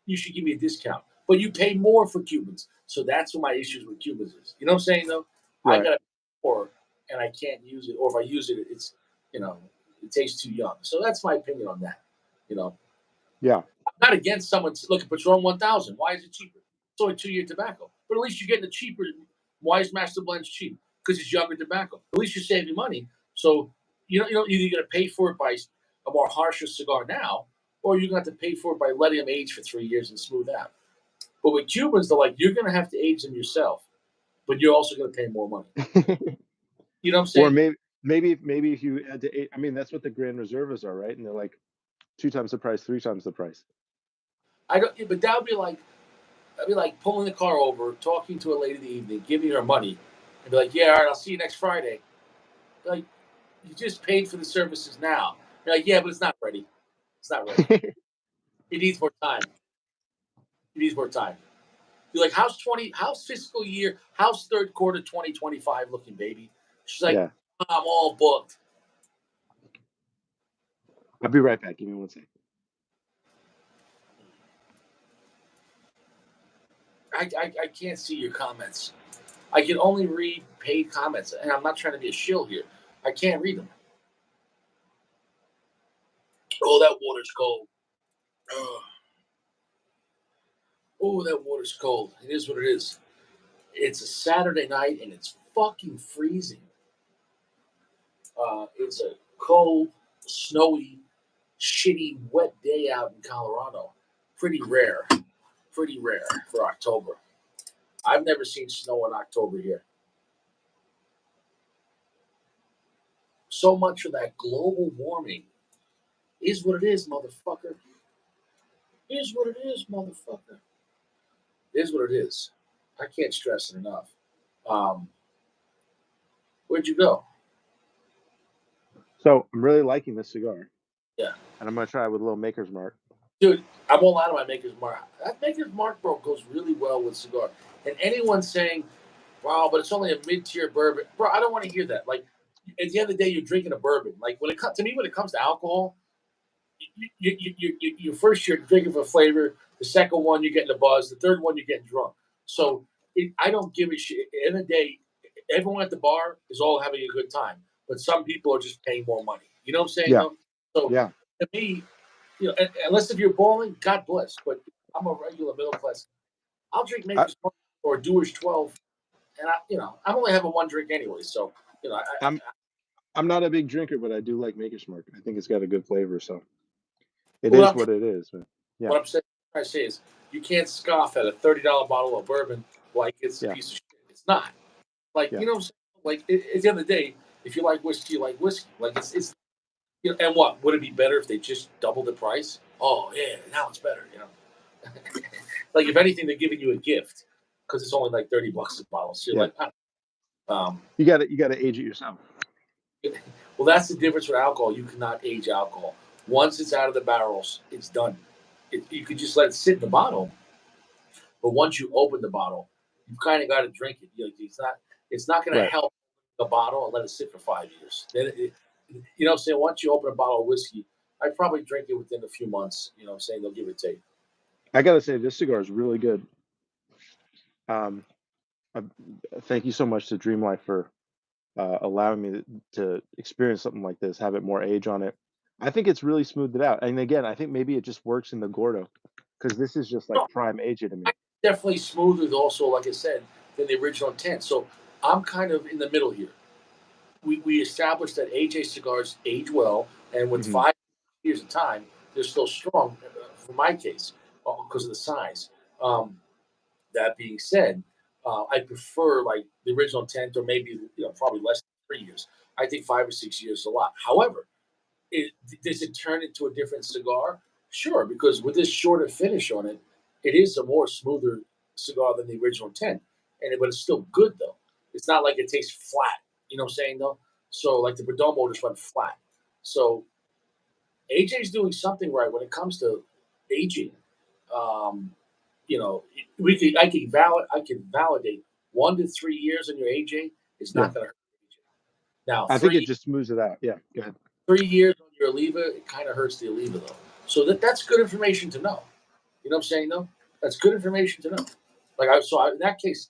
you should give me a discount. But you pay more for Cubans. So that's what my issues with Cubans is. You know what I'm saying though? I Right. got to pay more and I can't use it. Or if I use it, you know, it tastes too young. So that's my opinion on that. You know, Yeah. I'm not against someone looking Patron 1000. Why is it cheaper? It's only 2 year tobacco. But at least you're getting a cheaper. Why is Master Blend's cheap? Because it's younger tobacco. At least you're saving money. So either going to pay for it by a more harsher cigar now, or you're going to have to pay for it by letting them age for 3 years and smooth out. But with Cubans, they're like, you're going to have to age them yourself, but you're also going to pay more money. You know what I'm Or saying? maybe if you had to, I mean, that's what the Grand Reservas are, right? And they're like 2 times the price, 3 times the price. I don't. But that would be like I'd be like pulling the car over, talking to a lady in the evening, giving her money, and be like, "Yeah, all right, I'll see you next Friday." Like, you just paid for the services now. You're like, "Yeah, but it's not ready. It's not ready. It needs more time. It needs more time." You're like, How's fiscal year? How's third quarter 2025 looking, baby?" She's like, Yeah. "I'm all booked." I'll be right back. Give me one second. I can't see your comments. I can only read paid comments, and I'm not trying to be a shill here. I can't read them. Oh, that water's cold. Oh, that water's cold. It is what it is. It's a Saturday night and it's fucking freezing. It's a cold, snowy, shitty, wet day out in Colorado. Pretty rare for October. I've never seen snow in October here. So much for that global warming. Is what it is, motherfucker. Is what it is, motherfucker. Is what it is. I can't stress it enough. Where'd you go? So I'm really liking this cigar. Yeah. And I'm gonna try it with a little Maker's Mark. Dude, I'm all out of my Maker's Mark. That Maker's Mark, bro, goes really well with cigar. And anyone saying, wow, but it's only a mid-tier bourbon. Bro, I don't want to hear that. Like, at the end of the day, you're drinking a bourbon. Like, when it comes to alcohol, you first you're drinking for flavor. The second one, you're getting a buzz. The third one, you're getting drunk. So I don't give a shit. At the end of the day, everyone at the bar is all having a good time. But some people are just paying more money. You know what I'm saying? Yeah. Though? So Yeah. to me, unless if you're balling, God bless. But I'm a regular middle class. I'll drink Maker's Mark or Dewar's 12, and I'm only having one drink anyway. So I'm not a big drinker, but I do like Maker's Mark. I think it's got a good flavor, so it Well, is what it is. Man. Yeah. What I'm trying to say is you can't scoff at a $30 bottle of bourbon like it's a Yeah. piece of shit. It's not. Like, Yeah. you know what I'm saying? Like, at the end of the day, if you like whiskey, you like whiskey. Like, it's and what? Would it be better if they just doubled the price? Oh, yeah, now it's better, Like, if anything, they're giving you a gift because it's only like $30 a bottle. So you're Yeah. like, you gotta age it yourself. well, that's the difference with alcohol. You cannot age alcohol. Once it's out of the barrels, it's done. You could just let it sit in the bottle, but once you open the bottle, you kind of got to drink it. It's not going to Right. help the bottle and let it sit for 5 years. Then you know what I'm saying? Once you open a bottle of whiskey, I'd probably drink it within a few months. You know what I'm saying? They'll give it a take. I gotta say, this cigar is really good. Thank you so much to Dream Life for allowing me to experience something like this, have it more age on it. I think it's really smoothed it out. And again, I think maybe it just works in the Gordo because this is just like No, prime age to me. definitely smoother, also, like I said, than the original intent. So I'm kind of in the middle here. We established that AJ cigars age well, and with Mhm. 5 years of time, they're still strong. For my case, because of the size. That being said, I prefer like the original intent, or maybe probably less than 3 years. I think 5 or 6 years is a lot. However, does it turn into a different cigar? Sure, because with this shorter finish on it, it is a more smoother cigar than the original intent, but it's still good though. It's not like it tastes flat. You know what I'm saying though? So like the Perdomo just went flat. So AJ's doing something right when it comes to aging. Um, I can validate 1 to 3 years in your AJ is Yeah. not going to hurt AJ. Now, I think it just smooths it out. Yeah. Go ahead. 3 years on your Oliva, it kind of hurts the Oliva though. So that's good information to know. You know what I'm saying? Though that's good information to know. In that case,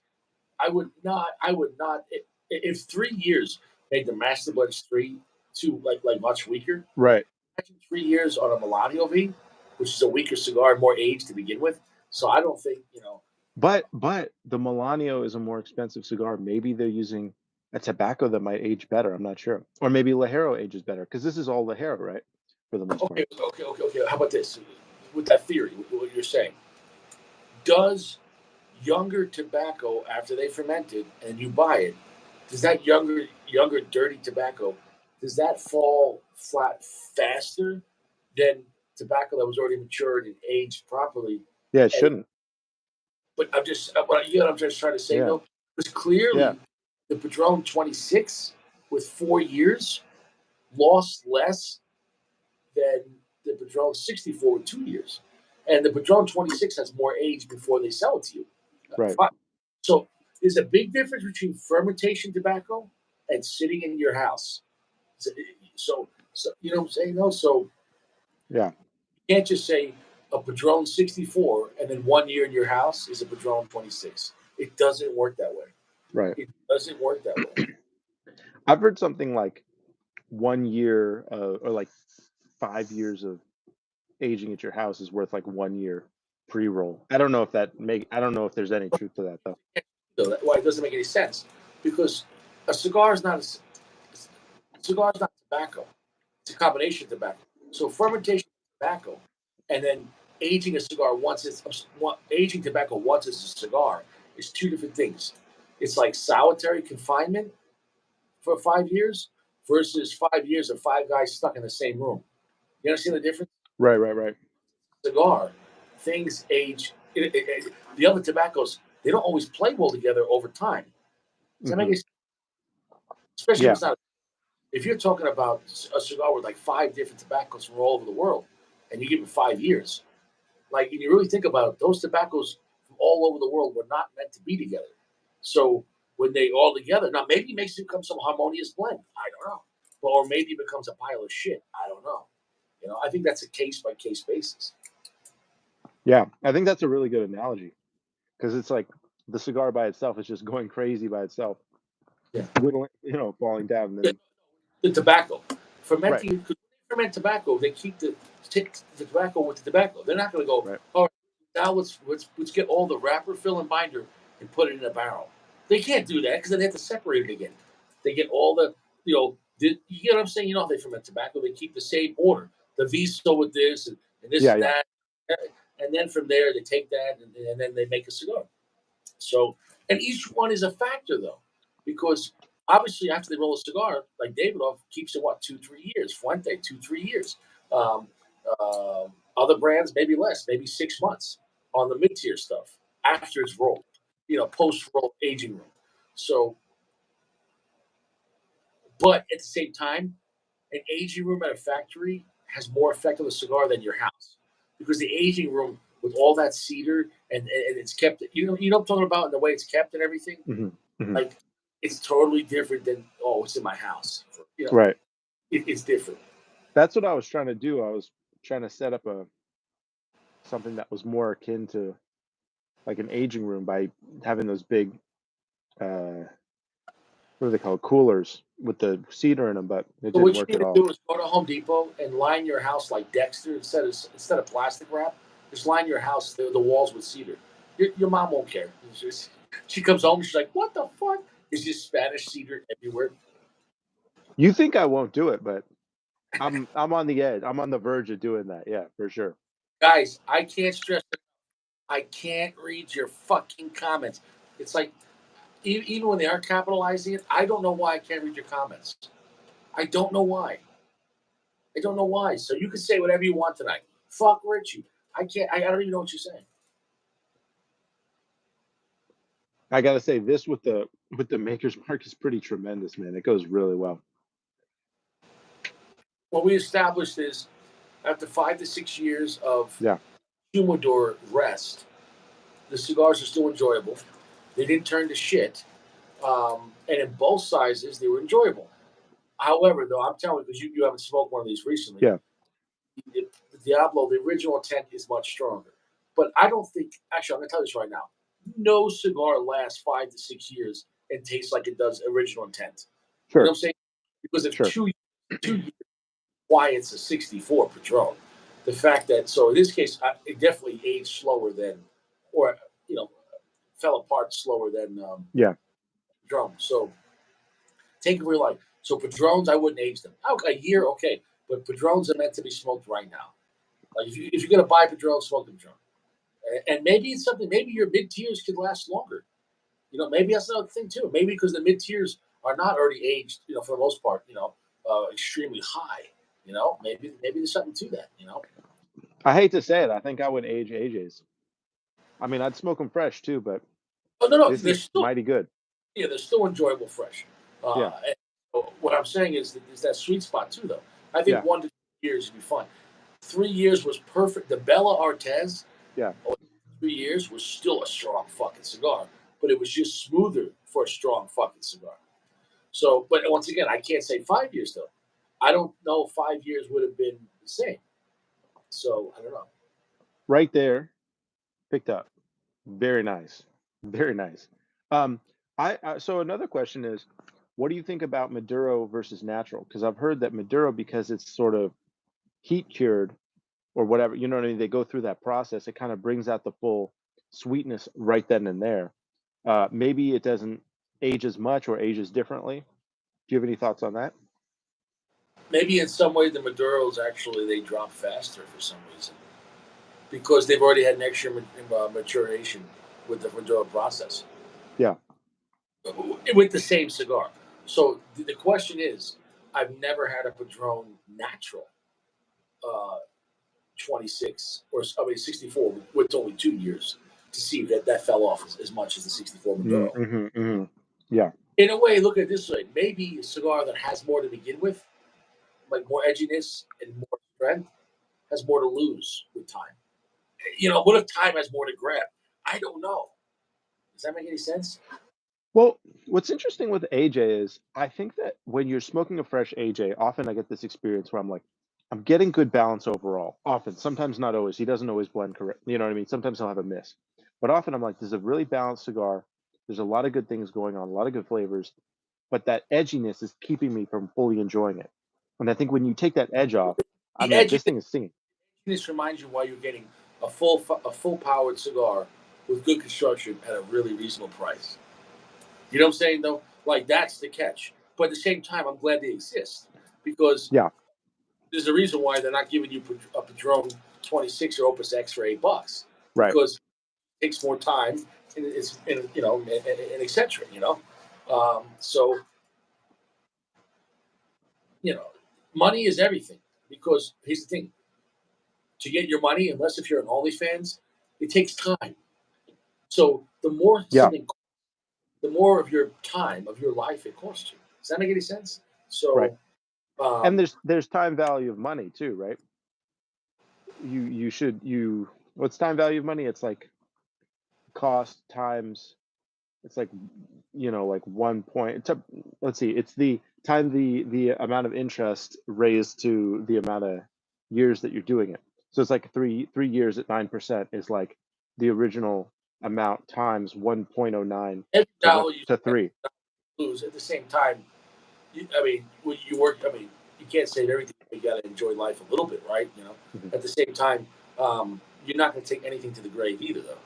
I would not. If 3 years made the Master Blends 3 too like much weaker. Right. Imagine 3 years on a Melanio V, which is a weaker cigar, more age to begin with. So I don't think But the Melanio is a more expensive cigar. Maybe they're using a tobacco that might age better. I'm not sure. Or maybe Lajero ages better because this is all Lajero, right? For the most Okay, part. okay. How about this? With that theory, what you're saying, does younger tobacco after they ferment it and you buy it, does that younger dirty tobacco, does that fall flat faster than tobacco that was already matured and aged properly? Yeah, it And shouldn't. but I'm just trying to say Yeah. though, because clearly Yeah. the Padron 26 with 4 years lost less than the Padron 64 with 2 years. And the Padron 26 has more age before they sell it to you. Right. So there's a big difference between fermentation tobacco and sitting in your house. So you know what I'm saying? No, so Yeah. you can't just say a Padron 64 and then 1 year in your house is a Padron 26. It doesn't work that way. Right. It doesn't work that way. I've heard something like 1 year or like 5 years of aging at your house is worth like 1 year pre-roll. I don't know if there's any truth to that though. So that's why it doesn't make any sense. Because a cigar is not tobacco. It's a combination of tobacco. So fermentation of tobacco, and then aging a cigar aging tobacco once it's a cigar is two different things. It's like solitary confinement for 5 years versus 5 years of five guys stuck in the same room. You understand the difference? Right. Cigar, things age. The other tobaccos, they don't always play well together over time. Does that make Hmm. sense? Especially if Yeah. it's not. If you're talking about a cigar with like five different tobaccos from all over the world, and you give it 5 years, like, and you really think about it, those tobaccos from all over the world were not meant to be together. So when they all together, now maybe it makes it become some harmonious blend. I don't know. Or maybe it becomes a pile of shit. I don't know. I think that's a case by case basis. Yeah. I think that's a really good analogy because it's like the cigar by itself is just going crazy by itself, Yeah. whittling, falling down. And then, The tobacco. right, Fermenting, because when they ferment tobacco, they keep take the tobacco with the tobacco. They're not going to go, right. all right, now let's get all the wrapper, fill, and binder and put it in a barrel. They can't do that because then they have to separate it again. They get all you get what I'm saying? You know how they ferment tobacco? They keep the same order. The Viso with this and this Yeah, and yeah. that. And then from there, they take that and then they make a cigar. So, and each one is a factor though, because obviously after they roll a cigar, like Davidoff keeps it what 2 3 years, Fuente 2 3 years. Um, Other brands maybe less, maybe 6 months on the mid tier stuff after it's rolled, post roll aging room. So, but at the same time, an aging room at a factory has more effect on the cigar than your house because the aging room with all that cedar and it's kept, what I'm talking about, and the way it's kept and everything. Hmm. Hmm. Like, it's totally different than, oh, it's in my house. Right. It's different. That's what I was trying to do. I was trying to set up something that was more akin to like an aging room by having those big, uh, what do they call it? Coolers with the cedar in them, but it So didn't what you work need at to all. do is go to Home Depot and line your house like Dexter instead of plastic wrap. Just line your house the walls with cedar. Your mom won't care. She comes home. She's like, "What the fuck? Is this Spanish cedar everywhere?" You think I won't do it, but I'm on the edge. I'm on the verge of doing that. Yeah, for sure. Guys, I can't stress it. I can't read your fucking comments. It's like even when they are capitalizing it, I don't know why I can't read your comments. I don't know why. I don't know why. So you can say whatever you want tonight. Fuck Richie. I can't. I don't even know what you're saying. I gotta say this with the Maker's Mark is pretty tremendous, man. It goes really well. What we established is after 5 to 6 years of Yeah, humidor rest, the cigars are still enjoyable. They didn't turn to shit. And in both sizes, they were enjoyable. However, though, I'm telling you, because you haven't smoked one of these recently, yeah, the Diablo, the original intent is much stronger. But I don't think, actually, I'm going to tell you this right now. No cigar lasts 5 to 6 years and tastes like it does original intent. You know sure, what I'm saying? Because if sure. 2 years, why it's a 64 Patron. The fact that, so in this case, it definitely aged slower than, or, you know, fell apart slower than Yeah, Padron. So take it real life. So Padrones, I wouldn't age them. A year, okay. But Padrones are meant to be smoked right now. Like if you're gonna buy Padron, smoke the Padron. And maybe it's something. Maybe your mid tiers could last longer. Maybe that's another thing too. Maybe because the mid tiers are not already aged. For the most part. Extremely high. Maybe there's something to that. I hate to say it. I think I would age AJ's. I mean, I'd smoke them fresh too, but Oh no, this they're is still mighty good. they're still enjoyable fresh. Yeah, And so what I'm saying is that sweet spot too, though. I think yeah, 1 to 2 years would be fine. 3 years was perfect. The Bella Artez, yeah. 3 years was still a strong fucking cigar, but it was just smoother for a strong fucking cigar. So, but once again, I can't say 5 years though. I don't know if 5 years would have been the same. So I don't know. Right there, picked up. Very nice, very nice. Um, so another question is, what do you think about Maduro versus natural? Because I've heard that Maduro, because it's sort of heat cured or whatever, you know what I mean? They go through that process. It kind of brings out the full sweetness right then and there. Maybe it doesn't age as much or ages differently. Do you have any thoughts on that? Maybe in some way the Maduros actually they drop faster for some reason because they've already had an extra maturation with the Maduro process. Yeah. With the same cigar. So the question is, I've never had a Padron natural uh, 26 or I mean 64 with only 2 years to see if that fell off as much as the 64 Maduro. Yeah. In a way, look at it this way: maybe a cigar that has more to begin with, like more edginess and more strength, has more to lose with time. What if time has more to grab? I don't know. Does that make any sense? Well, what's interesting with AJ is I think that when you're smoking a fresh AJ, often I get this experience where I'm like, I'm getting good balance overall. Often, sometimes not always. He doesn't always blend correct. You know what I mean? Sometimes he'll have a miss. But often I'm like, this is a really balanced cigar. There's a lot of good things going on, a lot of good flavors, but that edginess is keeping me from fully enjoying it. And I think when you take that edge off, I The mean, this thing is singing. edginess reminds you why you're getting a full powered cigar with good construction at a really reasonable price. You know what I'm saying though? Like that's the catch. But at the same time, I'm glad they exist because Yeah, there's a reason why they're not giving you a Padron 26 or Opus X for $8 right. because it takes more time and it's and etc. So you know, money is everything because here's the thing: to get your money, unless if you're an OnlyFans, it takes time. So the more Yeah, something, the more of your time of your life it costs you. Does that make any sense? right. So And um, there's time value of money too, right? You what's time value of money? It's like cost times it's like like 1 point let's see, it's the time the amount of interest raised to the amount of years that you're doing it. So it's like three years at 9% is like the original amount times 1.09 every to what dollar you to spend, 3. lose at the same time. I mean, when you work, I mean, you can't save everything. You got to enjoy life a little bit, right? Mhm. At the same time, you're not going to take anything to the grave either, though.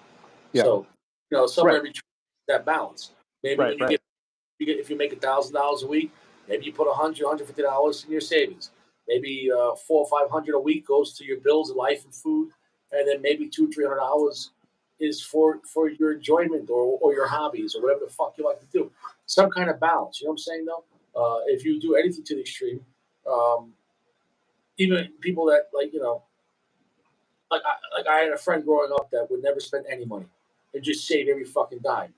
Yeah, So, somewhere right, between that balance. Maybe right, when right, if you make $1,000 a week, maybe you put $150 in your savings. Maybe 400 or 500 a week goes to your bills, life, and food, and then maybe $200 or $300 is for your enjoyment or your hobbies or whatever the fuck you like to do. Some kind of balance. You know what I'm saying? Though, if you do anything to the extreme, um, even people that like I had a friend growing up that would never spend any money and just save every fucking dime,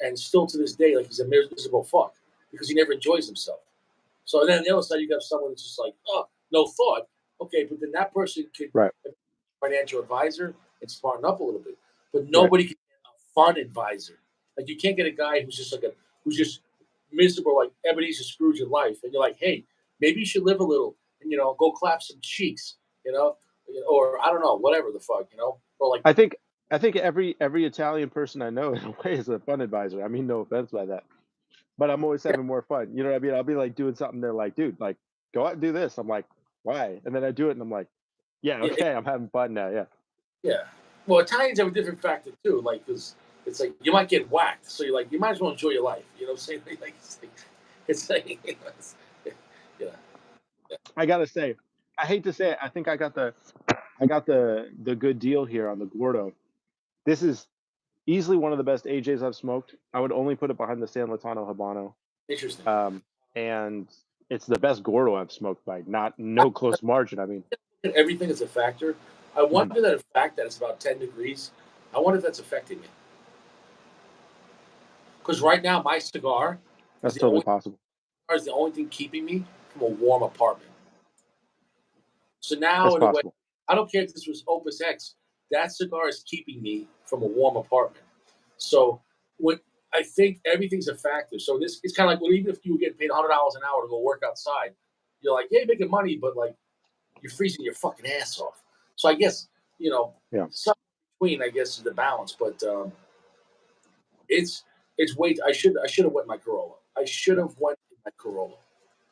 and still to this day, like he's a miserable fuck because he never enjoys himself. So then on the other side, you got someone that's just like, oh, no thought. Okay, but then that person could right, have a financial advisor and smarten up a little bit. But right. nobody can get a fun advisor. Like you can't get a guy who's just who's just miserable, like Ebenezer Scrooge in life, and you're like, hey, maybe you should live a little and go clap some cheeks, or I don't know, whatever the fuck, or like I think every Italian person I know in a way is a fun advisor. I mean, no offense by that, but I'm always yeah, having more fun. You know what I mean? I'll be like doing something. They're like, dude, like go out and do this. I'm like, why? And then I do it, and I'm like, yeah, yeah, okay, I'm having fun now. Yeah, yeah. Well, Italians have a different factor too, like because it's like you might get whacked, so you're like you might as well enjoy your life. You know what I'm saying? Like it's like yeah, yeah. I gotta say, I hate to say it, I think I got the good deal here on the Gordo. This is easily one of the best AJs I've smoked. I would only put it behind the San Latano Habano. Interesting. And it's the best Gordo I've smoked by I no close margin. I mean, think everything is a factor. I mhm, wonder that the fact that it's about 10 degrees. I wonder if that's affecting me because right now my cigar is that's the totally only possible. is the only thing keeping me from a warm apartment. So now, That's in a way, possible. I don't care if this was Opus X. That cigar is keeping me from a warm apartment. So when I think everything's a factor. So this it's kind of like well, even if you were getting paid $100 an hour to go work outside, you're like, yeah, you're making money, but like you're freezing your fucking ass off. So I guess Yeah, something between I guess is the balance, but it's it's way. I should have went my Corolla. I should yeah, have went my Corolla.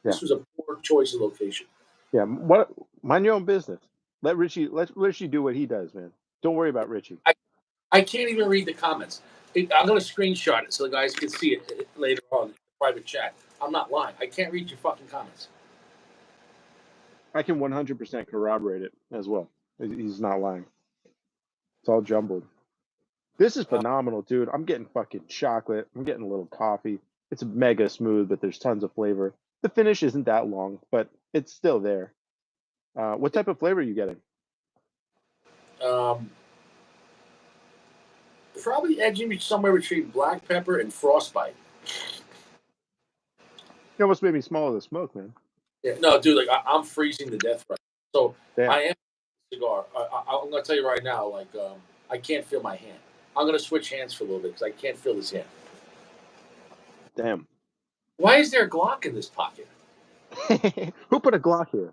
yeah, This was a poor choice of location. yeah. What? Mind your own business. Let Richie do what he does, man. Don't worry about Richie. I I can't even read the comments. I'm going to screenshot it so the guys can see it later on in the private chat. I'm not lying. I can't read your fucking comments. I can 100% corroborate it as well. He's not lying. It's all jumbled. This is phenomenal, dude. I'm getting fucking chocolate. I'm getting a little coffee. It's mega smooth, but there's tons of flavor. The finish isn't that long, but it's still there. What type of flavor are you getting? Probably edging me somewhere between black pepper and frostbite. You almost made me swallow the smoke, man. Yeah, no, dude, like I'm freezing to death right now. So Damn. I am cigar. I'm gonna tell you right now, like I can't feel my hand. I'm gonna switch hands for a little bit because I can't feel this hand. Damn. Why is there a Glock in this pocket? Who put a Glock here?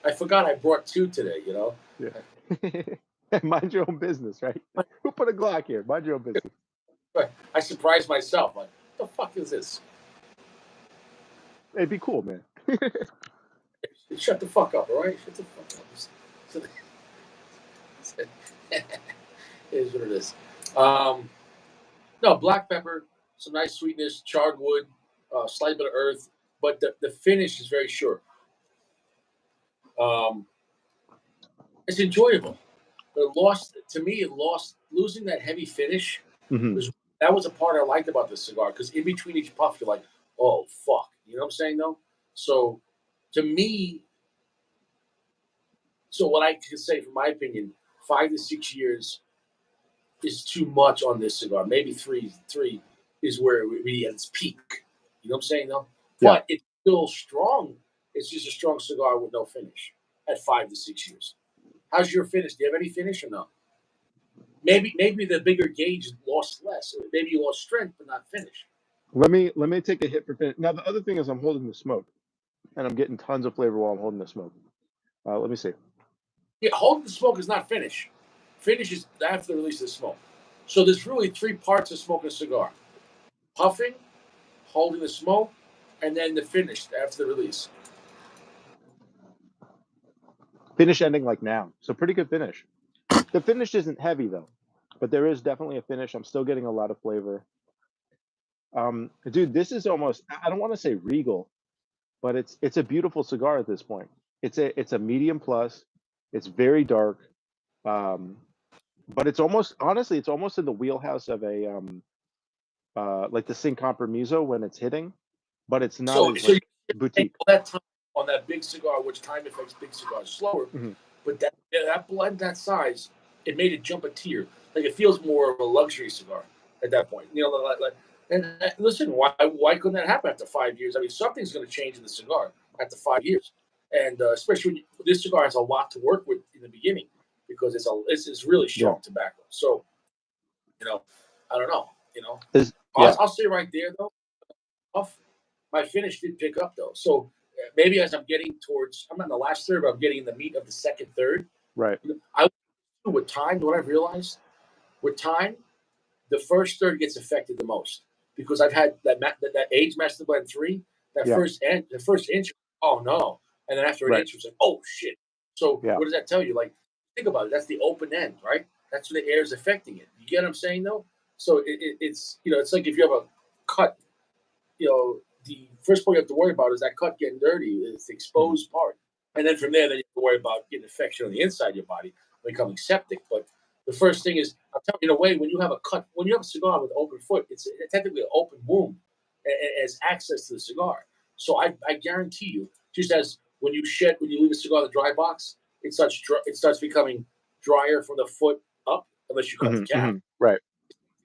I forgot I brought 2 today. You know. Yeah. Mind your own business, right? Who put a Glock here? Mind your own business. But I surprised myself. Like, what the fuck is this? It'd be cool, man. Shut the fuck up, all right? Shut the fuck up. It is what it is. No, black pepper, some nice sweetness, charred wood, slight bit of earth, but the finish is very sure. It's enjoyable. But it lost losing that heavy finish. Mm-hmm. That was a part I liked about this cigar because in between each puff, you're like, oh, fuck. You know what I'm saying, though? So, to me, what I can say, from my opinion, 5 to 6 years is too much on this cigar. Maybe three is where it really at its peak. You know what I'm saying, though? Yeah. But it's still strong. It's just a strong cigar with no finish at 5 to 6 years. How's your finish? Do you have any finish or no? Maybe the bigger gauge lost less. Maybe you lost strength but not finish. Let me take a hit for finish. Now the other thing is I'm holding the smoke, and I'm getting tons of flavor while I'm holding the smoke. Let me see. Yeah, holding the smoke is not finish. Finish is after the release of the smoke. So there's really 3 parts of smoking a cigar: puffing, holding the smoke, and then the finish after the release. Finish ending like now, so pretty good finish. The finish isn't heavy though, but there is definitely a finish. I'm still getting a lot of flavor. Dude, this is almost, I don't want to say regal, but it's a beautiful cigar at this point. It's a medium plus. It's very dark, but it's almost, honestly, it's almost in the wheelhouse of a like the Sin Compromiso when it's hitting, but it's not as like boutique. That time on that big cigar, which time affects big cigars slower, Mhm. but that blend, that size, it made it jump a tier. Like it feels more of a luxury cigar at that point. You know, like and listen, why couldn't that happen after 5 years? I mean, something's going to change in the cigar after 5 years, and especially when this cigar has a lot to work with in the beginning because it's really strong tobacco. So, you know, I don't know. You know, I'll say right there though, my finish did pick up though. So maybe as I'm getting towards, I'm not in the last third, but I'm getting in the meat of the second third. Right. With time, what I've realized, with time, the first third gets affected the most because I've had that age master blend 3, the first inch, oh no, and then after an inch, it's like, oh shit. So what does that tell you? Like, think about it. That's the open end, right? That's when the air is affecting it. You get what I'm saying, though? So it's it's like if you have a cut, the first part you have to worry about is that cut getting dirty. It's the exposed part, and then from there, then you have to worry about getting infection on the inside of your body, becoming septic. But the first thing is, I'm telling you, in a way, when you have a cigar with open foot, it's technically an open wound as access to the cigar. So I guarantee you, just as when you leave a cigar in the dry box, it starts becoming drier from the foot up, unless you cut the cap. Right.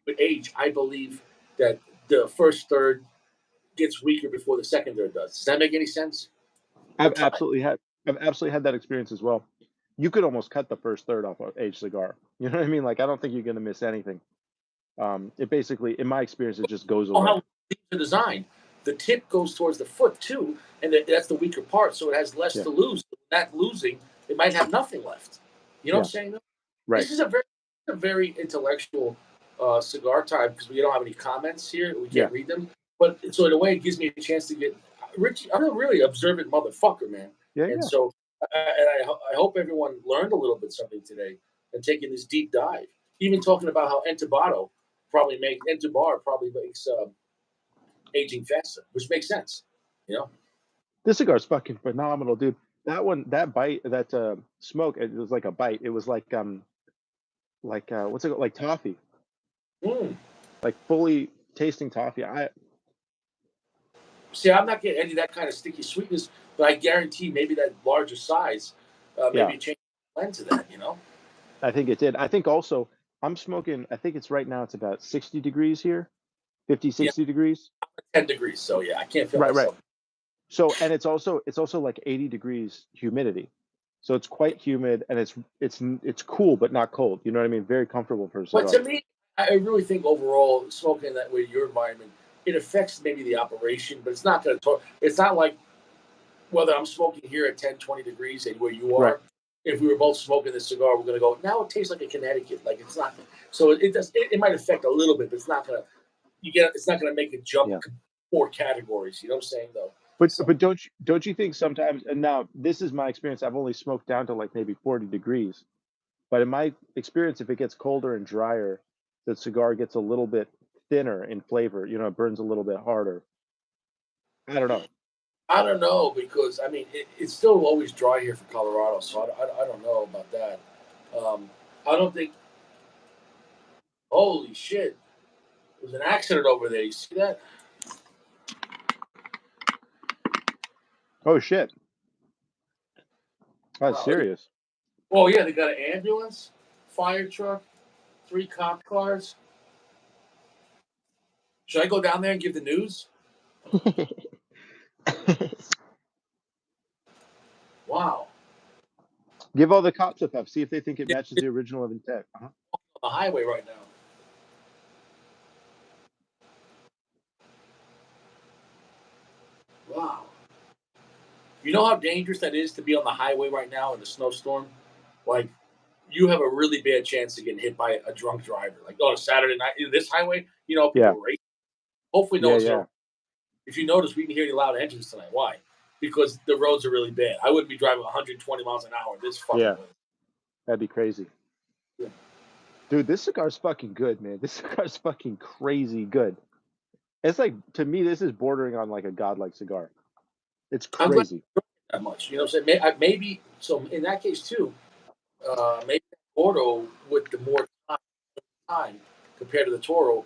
With age, I believe that the first third gets weaker before the second third does. Does that make any sense? I've absolutely had that experience as well. You could almost cut the first third off an aged cigar. You know what I mean? Like, I don't think you're going to miss anything. It basically, in my experience, it just goes away. How the design, the tip goes towards the foot too, and that's the weaker part, so it has less to lose. That losing, it might have nothing left. You know what I'm saying? Right. This is a very intellectual cigar time because we don't have any comments here. We can't read them. But so in a way, it gives me a chance to get Richie. I'm a really observant motherfucker, man. So, and I hope everyone learned a little bit something today and taking this deep dive. even talking about how Entubar probably makes aging faster, which makes sense. You know, This cigar's fucking phenomenal, dude. That one, that bite, that smoke, it was like a bite. It was like what's it, like toffee, mm. like fully tasting toffee. See, I'm not getting any of that kind of sticky sweetness, but I guarantee maybe that larger size, Yeah, maybe change the blend to that. You know, I think it did. I think also I'm smoking, I think it's right now, it's about 60 degrees here, 50, yeah, 60 degrees. 10 degrees. So yeah, I can't feel Right, right. myself. So, and it's also like 80 degrees humidity. So it's quite humid, and it's cool but not cold. You know what I mean? Very comfortable for a But cigar. to me, I really think overall smoking that way, your environment, it affects maybe the operation, but it's not going to talk. It's not like whether I'm smoking here at 10, 20 degrees and where you Right. are. If we were both smoking this cigar, we're going to go, now it tastes like a Connecticut. Like it's not. So it does. It might affect a little bit, but it's not going to. It's not going to make it jump Yeah. 4 categories. You know what I'm saying, though. But So but don't you think sometimes? And now this is my experience. I've only smoked down to like maybe 40 degrees. But in my experience, if it gets colder and drier, the cigar gets a little bit thinner in flavor. You know, it burns a little bit harder. I don't know. I don't know because I mean it's still always dry here for Colorado, so I don't know about that. I don't think. Holy shit! There's an accident over there. You see that? Oh shit, that's Wow. serious. Oh yeah, they got an ambulance, fire truck, 3 cop cars. Should I go down there and give the news? Wow. Give all the cops a pep. See if they think it Yeah, matches it's the original intent. on the highway right now. Wow. You know how dangerous that is to be on the highway right now in a snowstorm? Like, you have a really bad chance of getting hit by a drunk driver. Like on a Saturday night, this highway, Yeah, people race. Hopefully, no yeah, one's yeah. gonna. If you notice, we can hear any loud engines tonight. Why? Because the roads are really bad. I wouldn't be driving 120 miles an hour this fucking Yeah, way. that'd be crazy. Yeah. Dude, this cigar's fucking good, man. This cigar's fucking crazy good. It's like, to me, this is bordering on like a godlike cigar. It's I'm glad crazy. that much. You know what I'm saying? Maybe so. In that case too, maybe Gordo with the more time compared to the Toro,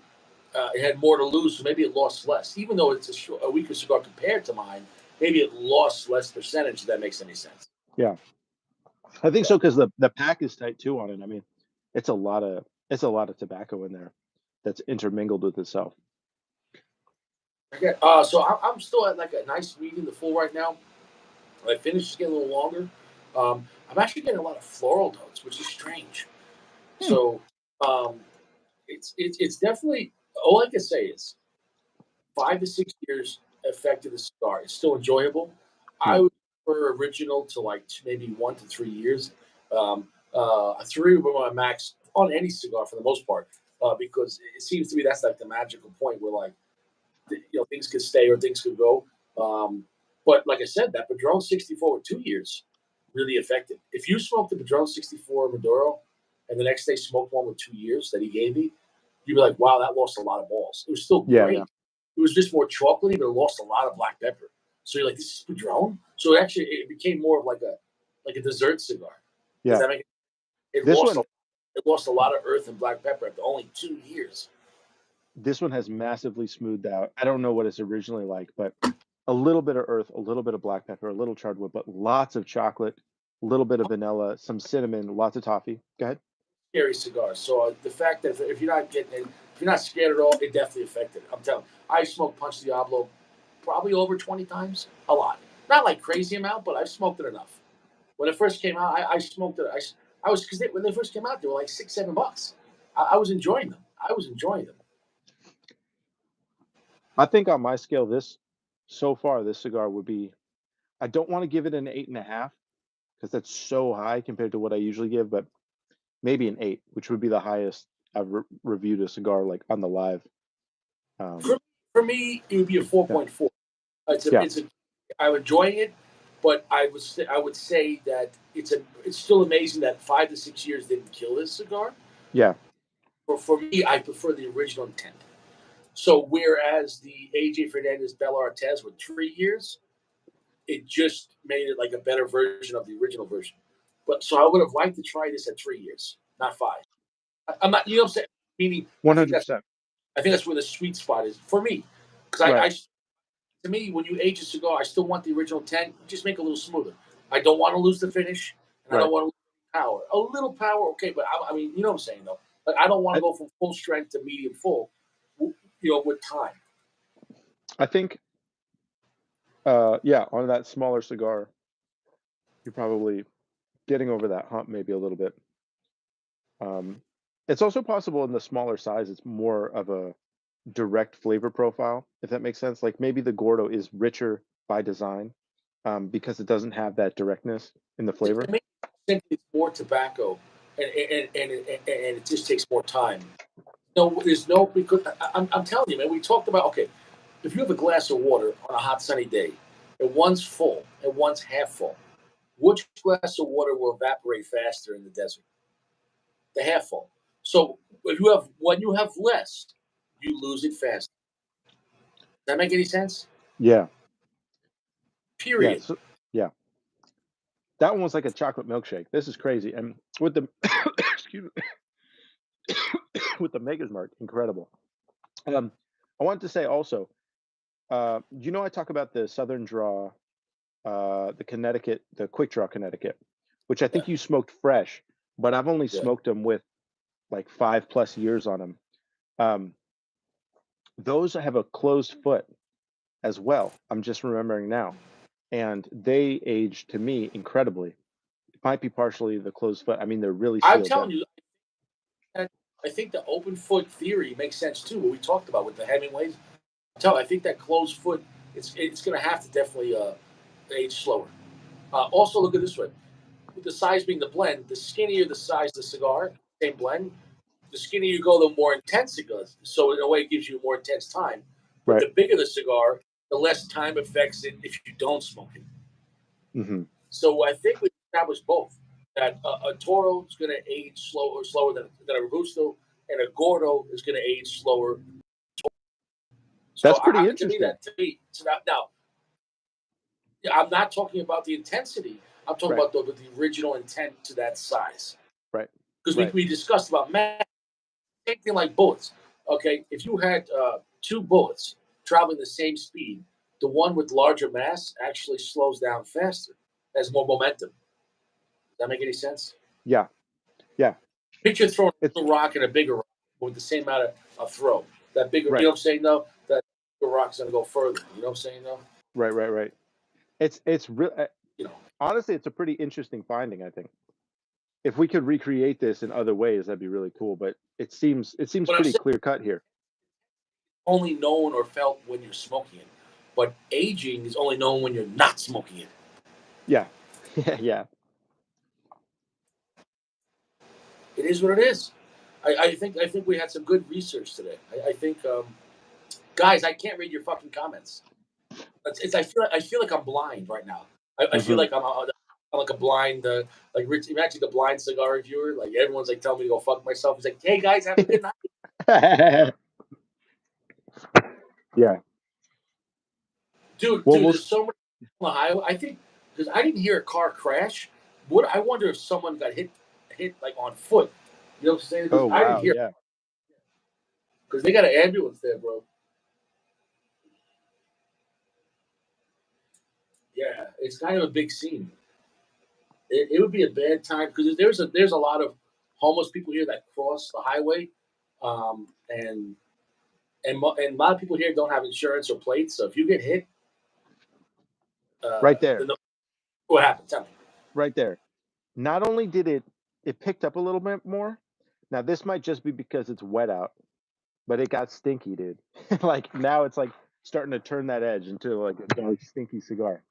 it had more to lose, so maybe it lost less. Even though it's a weaker cigar compared to mine, maybe it lost less percentage. If that makes any sense. Yeah, I think Yeah. so, because the pack is tight too on it. I mean, it's a lot of tobacco in there that's intermingled with itself. Okay. So I'm still at like a nice medium to full right now. My finish is getting a little longer. I'm actually getting a lot of floral notes, which is strange. Hmm. So um, it's definitely all I can say is 5 to 6 years affected the cigar. It's still enjoyable. I Yeah, would prefer original to like maybe 1 to 3 years. A 3 would be my max on any cigar for the most part, because it seems to me that's like the magical point where like things could stay or things could go. Um, but like I said, that Padron 64 with 2 years really effective. If you smoked the Padron 64 Maduro and the next day smoked one with 2 years that he gave me, you'd be like, wow, that lost a lot of balls. It was still yeah, great. yeah, It was just more chocolatey, but it lost a lot of black pepper. So you're like, this is Padron. So it became more of like a dessert cigar. Does yeah. that make it? It This lost one, a, it lost a lot of earth and black pepper after only 2 years. this one has massively smoothed out. I don't know what it's originally like, but a little bit of earth, a little bit of black pepper, a little charred wood, but lots of chocolate, a little bit of vanilla, some cinnamon, lots of toffee. Go ahead. Scary cigars. So the fact that if you're not getting it, if you're not scared at all, it definitely affected it. I'm telling you, I smoked Punch Diablo probably over 20 times, a lot. Not like crazy amount, but I've smoked it enough. When it first came out, I smoked it. I was because when they first came out, they were like $6, $7. I was enjoying them. I was enjoying them. I think on my scale, so far, this cigar would be, I don't want to give it an 8.5 because that's so high compared to what I usually give, but maybe an 8, which would be the highest I've reviewed a cigar like on the live. For, for me, it would be a Yeah, 4.4. yeah, I'm enjoying it, but I would say that it's still amazing that 5 to 6 years didn't kill this cigar. yeah. for me, I prefer the original intent. So whereas the AJ Fernandez Bel Artes with 3 years, it just made it like a better version of the original version. But so I would have liked to try this at 3 years, not 5. I'm not, you know what I'm saying? Meaning, I think 100%. that's where the sweet spot is for me. Because Right. to me, when you age a cigar, I still want the original intent. Just make it a little smoother. I don't want to lose the finish, and I Right. don't want to lose power. A little power, okay, but I mean, you know what I'm saying, though. Like, I don't want to go from full strength to medium full, with time. I think, on that smaller cigar, you're probably getting over that hump maybe a little bit. It's also possible in the smaller size, it's more of a direct flavor profile, if that makes sense. Like maybe the Gordo is richer by design because it doesn't have that directness in the flavor. To me, it's more tobacco, and it just takes more time. No, there's no, because I'm telling you, man. We talked about, okay, if you have a glass of water on a hot sunny day, and one's full and one's half full, which glass of water will evaporate faster in the desert? The half full. So when you have less, you lose it faster. Does that make any sense? Yeah. Period. Yeah. That one was like a chocolate milkshake. This is crazy. And with the excuse me, with the Maker's Mark, incredible. I wanted to say also, I talk about the Southern Draw, the Connecticut, the Quick Draw Connecticut, which I think you smoked fresh, but I've only smoked them with like 5+ years on them. Those have a closed foot as well. I'm just remembering now, and they age to me incredibly. It might be partially the closed foot. I mean, they're really sealed I'm telling up. you, I think the open foot theory makes sense too. What we talked about with the Hemingways. I think that closed foot, it's going to have to definitely age slower. Also, look at this way: with the size being the blend, the skinnier the size of the cigar, same blend, the skinnier you go, the more intense it goes. So in a way, it gives you a more intense time. But Right. the bigger the cigar, the less time affects it if you don't smoke it. Mm-hmm. So I think we established both that a Toro is going to age slower than a Robusto, and a Gordo is going to age slower. So That's pretty interesting. To me, now, I'm not talking about the intensity. I'm talking about the original intent to that size. Right. Because we discussed about mass, same thing like bullets. Okay, if you had 2 bullets traveling the same speed, the one with larger mass actually slows down faster, has more momentum. Does that make any sense? Yeah. Picture throwing a rock and a bigger rock with the same amount of throw. That bigger, you know what I'm saying? No, that bigger rock's gonna go further. You know what I'm saying? No. Right. It's real. Honestly, it's a pretty interesting finding. I think if we could recreate this in other ways, that'd be really cool. But it seems pretty clear cut here. Only known or felt when you're smoking it, but aging is only known when you're not smoking it. Yeah. Yeah. It is what it is. I think we had some good research today. I think, guys, I can't read your fucking comments. I feel like I'm blind right now. I feel like I'm like a blind, like Rich. Imagine the blind cigar reviewer. Like everyone's like telling me to go fuck myself. He's like, "Hey guys, have a good night." Yeah. Dude, there's so much on the highway. I think because I didn't hear a car crash. I wonder if someone got hit like on foot. You know what I'm saying? Oh wow, I didn't hear. Yeah. Because they got an ambulance there, bro. Yeah, it's kind of a big scene. It would be a bad time because there's a lot of homeless people here that cross the highway, and a lot of people here don't have insurance or plates. So if you get hit, right there, what happened? Tell me. Right there. Not only did it picked up a little bit more. Now this might just be because it's wet out, but it got stinky, dude. Like now it's like starting to turn that edge into like a dark, stinky cigar,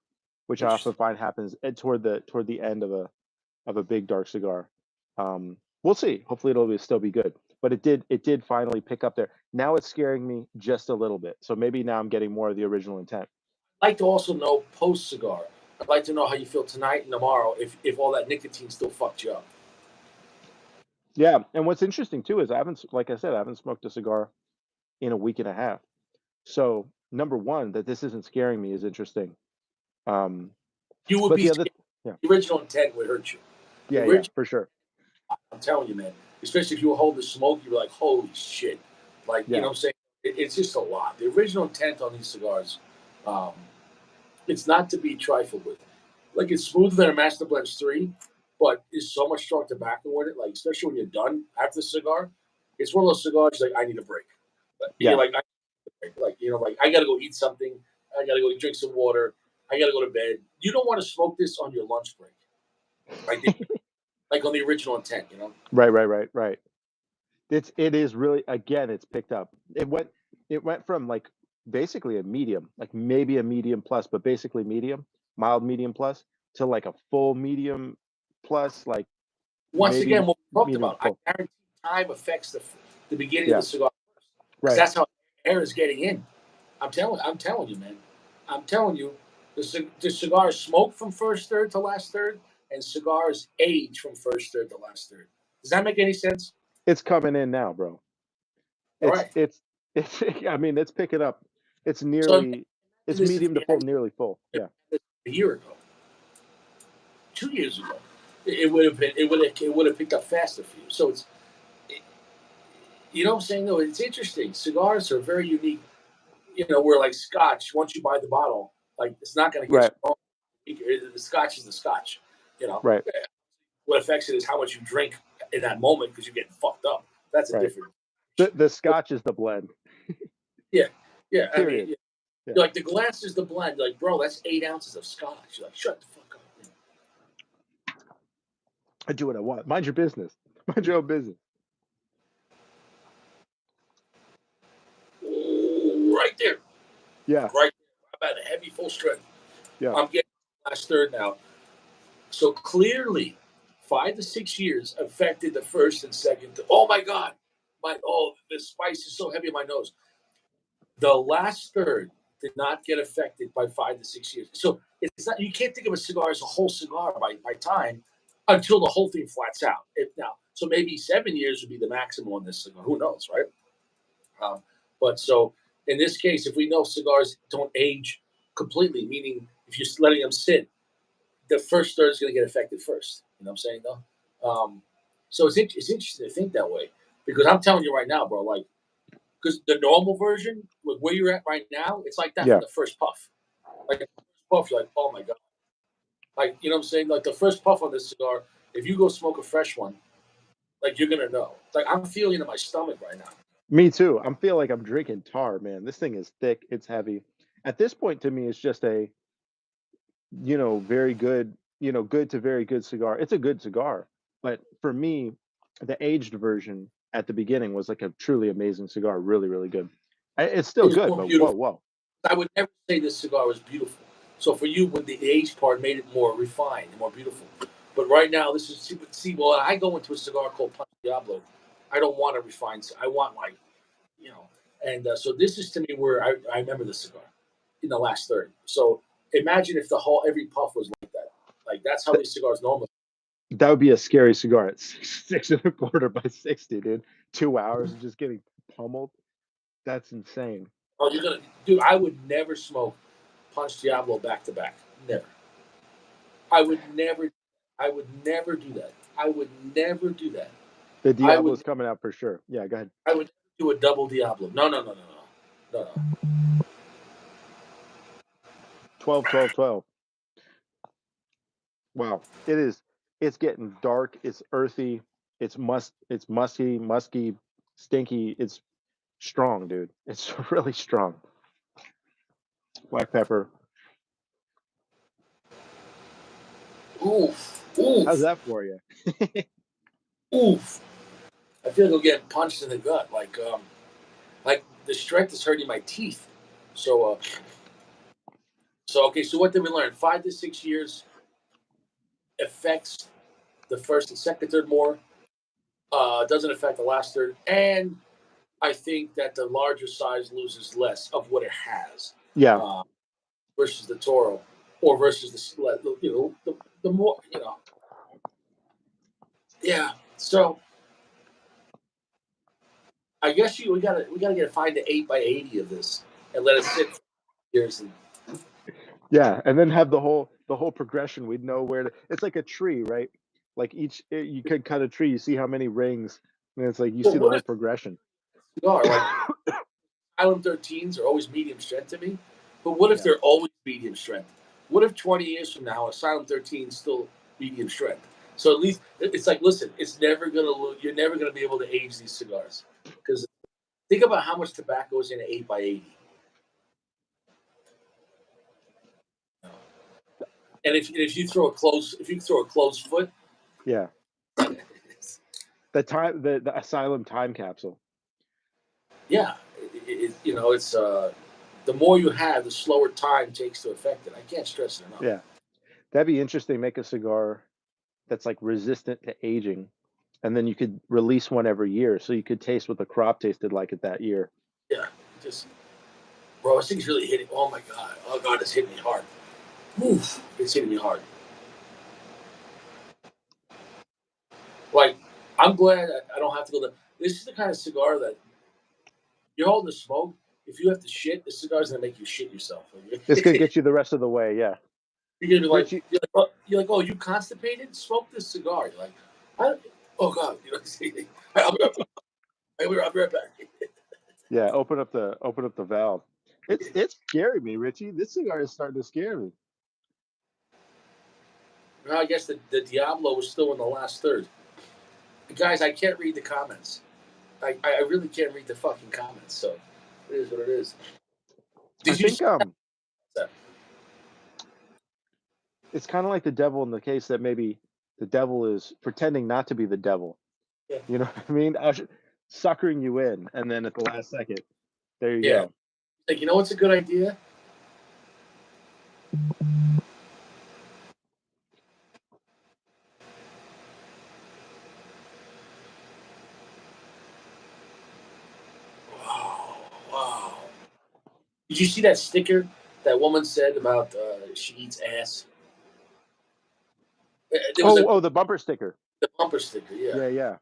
which I often find happens toward the end of a big dark cigar. We'll see. Hopefully it'll still be good. But it did finally pick up there. Now it's scaring me just a little bit. So maybe now I'm getting more of the original intent. I'd like to also know post cigar. I'd like to know how you feel tonight and tomorrow if all that nicotine still fucked you up. Yeah, and what's interesting too is like I said, I haven't smoked a cigar in a week and a half. So number one, that this isn't scaring me is interesting. Um, You would but be the other, scared. yeah, The original intent would hurt you. The yeah, original, for sure. I'm telling you, man. Especially if you were holding the smoke, you'd be like, "Holy shit!" Like you Yeah, know what I'm saying? It's just a lot. The original intent on these cigars, um, it's not to be trifled with. Like it's smoother than a Master Blends 3, but there's so much strong tobacco in it. Like especially when you're done after the cigar, it's one of those cigars like I need a break. You're yeah. like, like you know, like I gotta go eat something. I gotta go drink some water. I gotta go to bed. You don't want to smoke this on your lunch break, like on the original intent. You know, Right. It is really, again, it's picked up. It went from like basically a medium, like maybe a medium plus, but basically medium, mild medium plus, to like a full medium plus, like once maybe again, what we talked medium about, I full. guarantee time affects the beginning of Yeah, the cigar because right. that's how air is getting in. I'm telling you, man. I'm telling you, the cigars smoke from first third to last third, and cigars age from first third to last third. Does that make any sense? It's coming in now, bro. All It's right. it's it's I mean, it's picking up. It's So nearly it's this if medium to you full, had nearly full. Yeah. a year ago, 2 years ago, it would have been it would have picked up faster for you. So it's you know what I'm saying though. It's interesting. Cigars are very unique. You know, where like Scotch, once you buy the bottle, like it's not going to get Right. strong. The Scotch is the Scotch. You know, Right. what affects it is how much you drink in that moment because you're getting fucked up. That's a Right. different. The scotch is the blend. Yeah, yeah. I mean, Period. Yeah. like the glass is the blend. Like, bro, that's 8 ounces of Scotch. You're like, shut the fuck up. I do what I want. Mind your business. Mind your own business. Right there, Yeah. right there. I'm at a heavy full strength. Yeah. I'm getting last third now. So clearly, 5 to 6 years affected the first and second. Oh my god, the spice is so heavy in my nose. The last third did not get affected by 5 to 6 years. So it's not you can't think of a cigar as a whole cigar by time until the whole thing flats out. So maybe 7 years would be the maximum on this cigar. Who knows, right? But so in this case, if we know cigars don't age completely, meaning if you're letting them sit, the first third is going to get affected first. You know what I'm saying, though? So it's interesting to think that way because I'm telling you right now, bro, like, because the normal version, like where you're at right now, it's like that from Yeah. the first puff. Like the first puff, you're like, oh my god, like you know what I'm saying? Like the first puff on this cigar, if you go smoke a fresh one, like you're gonna know. Like I'm feeling it in my stomach right now. Me too. I'm feel like I'm drinking tar, man. This thing is thick. It's heavy. At this point, to me, it's just a, very good, good to very good cigar. It's a good cigar. But for me, the aged version at the beginning was like a truly amazing cigar. Really, really good. It's It still was good, more but whoa, beautiful. whoa. I would never say this cigar was beautiful. So for you, with the age part, made it more refined and more beautiful. But right now, this is see. Well, I go into a cigar called Punch Diablo. I don't want a refined. I want like you know. And so this is to me where I remember the cigar in the last third. So imagine if the whole every puff was like that. Like that's how Th- these cigars normally. that would be a scary cigar at six and a quarter by 60, dude. 2 hours of just getting pummeled. That's insane. Oh, you're gonna, dude. I would never smoke Punch Diablo back to back. Never. I would never. I would never do that. I would never do that. The I Diablo's would. coming out for sure. Yeah, go ahead. I would do a double Diablo. No. 12, 12, 12. Wow. It's getting dark, it's earthy, it's musky, stinky. It's strong, dude. It's really strong. Black pepper. Oof, How's oof, that for you? oof. I feel like I'm getting punched in the gut. Like the strength is hurting my teeth. So, okay. So what did we learn? 5 to 6 years affects the first and second third more. Doesn't affect the last third, and I think that the larger size loses less of what it has Yeah. uh, versus the Toro, or versus the more. Yeah. So I guess we gotta get find the 8x80 of this and let it sit for years. And Yeah, and then have the whole progression. We'd know where to. It's like a tree, right? Like you could cut a tree. You see how many rings, and it's like you well, see the what whole if progression. cigar like Island 13s are always medium strength to me? But what if Yeah. they're always medium strength? What if 20 years from now, Asylum 13 is still medium strength? So at least it's like, listen, it's never gonna you're never gonna be able to age these cigars because think about how much tobacco is in an 8x80. And if you throw a closed foot, Yeah, the asylum time capsule. yeah, it's the more you have, the slower time takes to affect it. I can't stress it enough. Yeah, that'd be interesting. Make a cigar that's like resistant to aging, and then you could release one every year, so you could taste what the crop tasted like at that year. Yeah, just bro, this thing's really hitting. Oh my god, oh god, it's hitting me hard. Oof, it's hitting me hard. Like, I'm glad I don't have to go. This is the kind of cigar that you're holding the smoke. If you have to shit, the cigar's gonna make you shit yourself. This could get you the rest of the way. Yeah, You're gonna be like, Richie. oh, you constipated? Smoke this cigar. You're like, oh god, I'll be right back. Yeah, open up the valve. It's scaring me, Richie. This cigar is starting to scare me. Now, I guess the Diablo was still in the last third. Guys, I can't read the comments. I really can't read the fucking comments. So it is what it is. I think that? it's kind of like the devil in the case that maybe the devil is pretending not to be the devil. Yeah. You know what I mean? Suckering you in, and then at the last second, there you go. Like, you know what's a good idea? Wow. Did you see that sticker that woman said about she eats ass? There was The bumper sticker. the bumper sticker, yeah. Yeah.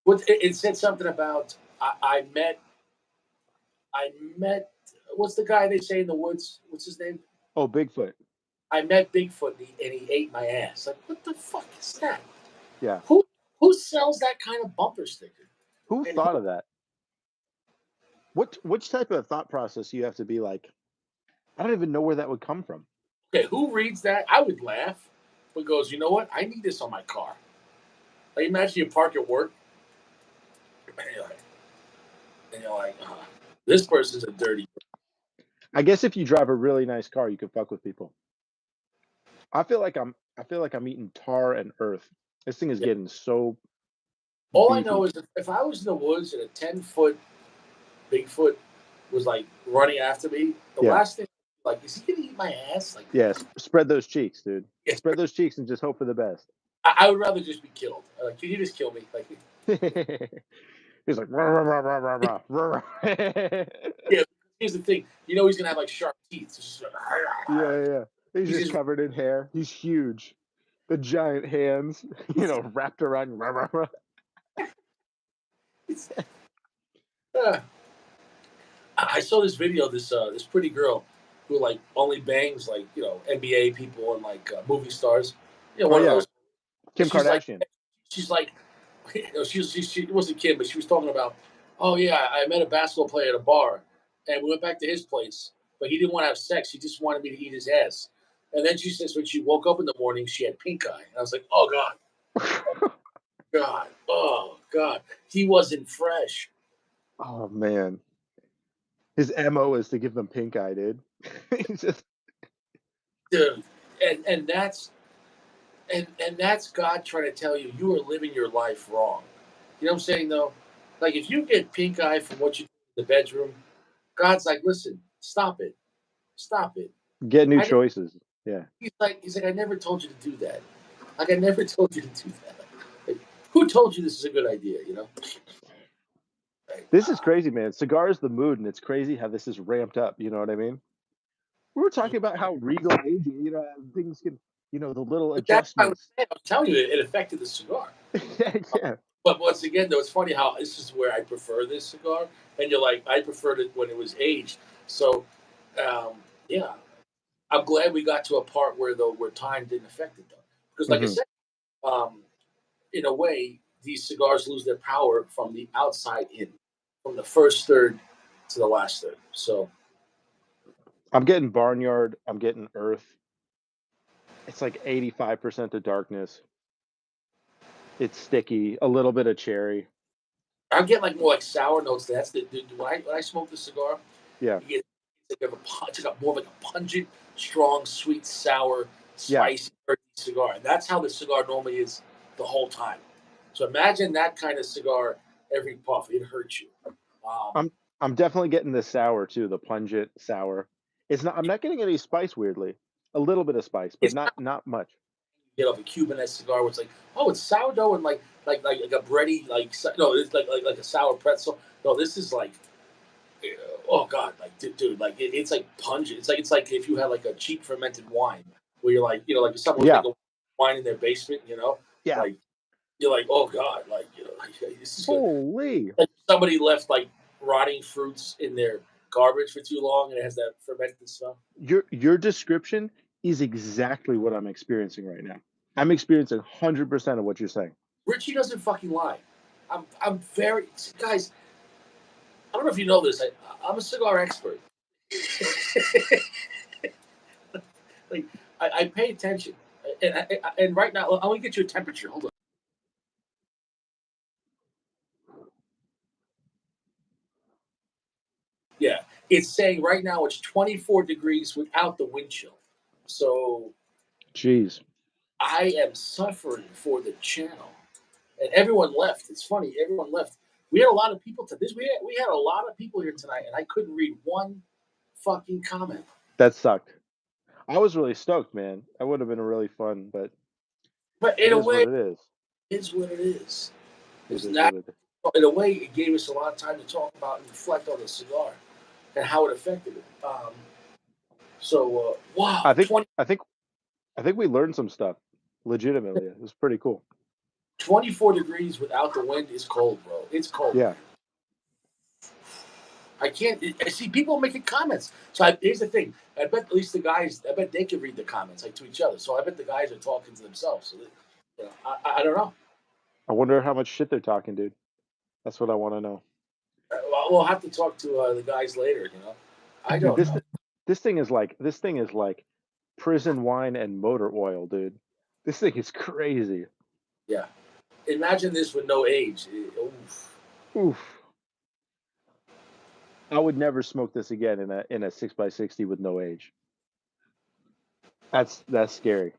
It said something about I met what's the guy they say in the woods? What's his name? Oh, Bigfoot. I met Bigfoot and he ate my ass. Like, what the fuck is that? Yeah. Who sells that kind of bumper sticker? Who thought of that? Which type of thought process you have to be like? I don't even know where that would come from. Okay, who reads that? I would laugh, but goes, you know what? I need this on my car. Like, imagine you park at work, and you're like, this person's a dirty. I guess if you drive a really nice car, you can fuck with people. I feel like I'm eating tar and earth. This thing is getting so. All beefy. I know is if I was in the woods and a 10-foot Bigfoot was like running after me, the last thing, like, is he gonna eat my ass? Like, yes, spread those cheeks, dude. Yeah. Spread those cheeks and just hope for the best. I would rather just be killed. Like, can you just kill me? Like, he's like, rah, rah, rah, rah, rah, rah. Yeah. Here's the thing, he's gonna have like sharp teeth. Just, yeah. He's just covered in hair. He's huge. The giant hands, wrapped around. Rah, rah, rah. I saw this video. This pretty girl who like only bangs like NBA people and like movie stars. One of those. Kim Kardashian. She's like, she wasn't Kim, but she was talking about. Oh yeah, I met a basketball player at a bar, and we went back to his place, but he didn't want to have sex. He just wanted me to eat his ass. And then she says when she woke up in the morning, she had pink eye. And I was like, oh God, oh God, he wasn't fresh. Oh man. His MO is to give them pink eye, dude. Dude, and that's God trying to tell you you are living your life wrong. You know what I'm saying though? Like if you get pink eye from what you do in the bedroom, God's like, listen, stop it. Get new choices. Yeah. He's like, I never told you to do that. Like I never told you to do that. Like, who told you this is a good idea? Like, this is crazy, man. Cigar is the mood, and it's crazy how this is ramped up. You know what I mean? We were talking about how regal aging, things can, the little adjustments. I'm telling you, it affected the cigar. Yeah. But once again, though, it's funny how this is where I prefer this cigar, and you're like, I preferred it when it was aged. So, yeah, I'm glad we got to a part where time didn't affect it though, because like I Mhm. said, um, in a way, these cigars lose their power from the outside in, from the first third to the last third. So I'm getting barnyard. I'm getting earth. It's like 85% of darkness. It's sticky. A little bit of cherry. I'm getting like more like sour notes. That's when I smoke the cigar, Yeah. you get it's like more of like a pungent, strong, sweet, sour, Yeah. spicy, earthy cigar, and that's how the cigar normally is the whole time. So imagine that kind of cigar every puff. It hurts you. Um, I'm I'm definitely getting the sour too, the pungent sour. I'm not getting any spice weirdly. A little bit of spice, but it's not much. get off a Cuban cigar where it's like, oh, it's sourdough and like a bready no, it's like a sour pretzel. No, this is like, oh god, like dude, like it's like pungent. It's like if you had like a cheap fermented wine where you're like, like if someone was Yeah. making wine in their basement, Yeah. like you're like, oh god, like like, this is good. Holy. Like somebody left like rotting fruits in their garbage for too long and it has that fermented smell. Your description is exactly what I'm experiencing right now. I'm experiencing 100% of what you're saying. Richie doesn't fucking lie. I'm very guys. I don't know if you know this. I'm a cigar expert. like I pay attention, and right now I want to get you a temperature. Hold on. Yeah, it's saying right now it's 24 degrees without the wind chill. So Jeez. I am suffering for the channel, and everyone left. It's funny, everyone left. We had a lot of people to this. We had a lot of people here tonight, and I couldn't read one fucking comment. That sucked. I was really stoked, man. That would have been really fun, but But it in a is what way, it is. it's what it is. It It's is not. what it is. In a way, it gave us a lot of time to talk about and reflect on the cigar and how it affected it. Wow, I think I think I think we learned some stuff. Legitimately. It was pretty cool. 24 degrees without the wind is cold, bro. It's cold, Yeah. man. I can't. I see people making comments. So here's the thing. I bet at least the guys. I bet they can read the comments like to each other. So I bet the guys are talking to themselves. So I don't know. I wonder how much shit they're talking, dude. That's what I want to know. Well, we'll have to talk to the guys later. I Dude, don't know. this thing is like prison wine and motor oil, dude. This thing is crazy. Yeah. Imagine this with no age. Oof. Oof. I would never smoke this again in a 6x60 with no age. That's scary.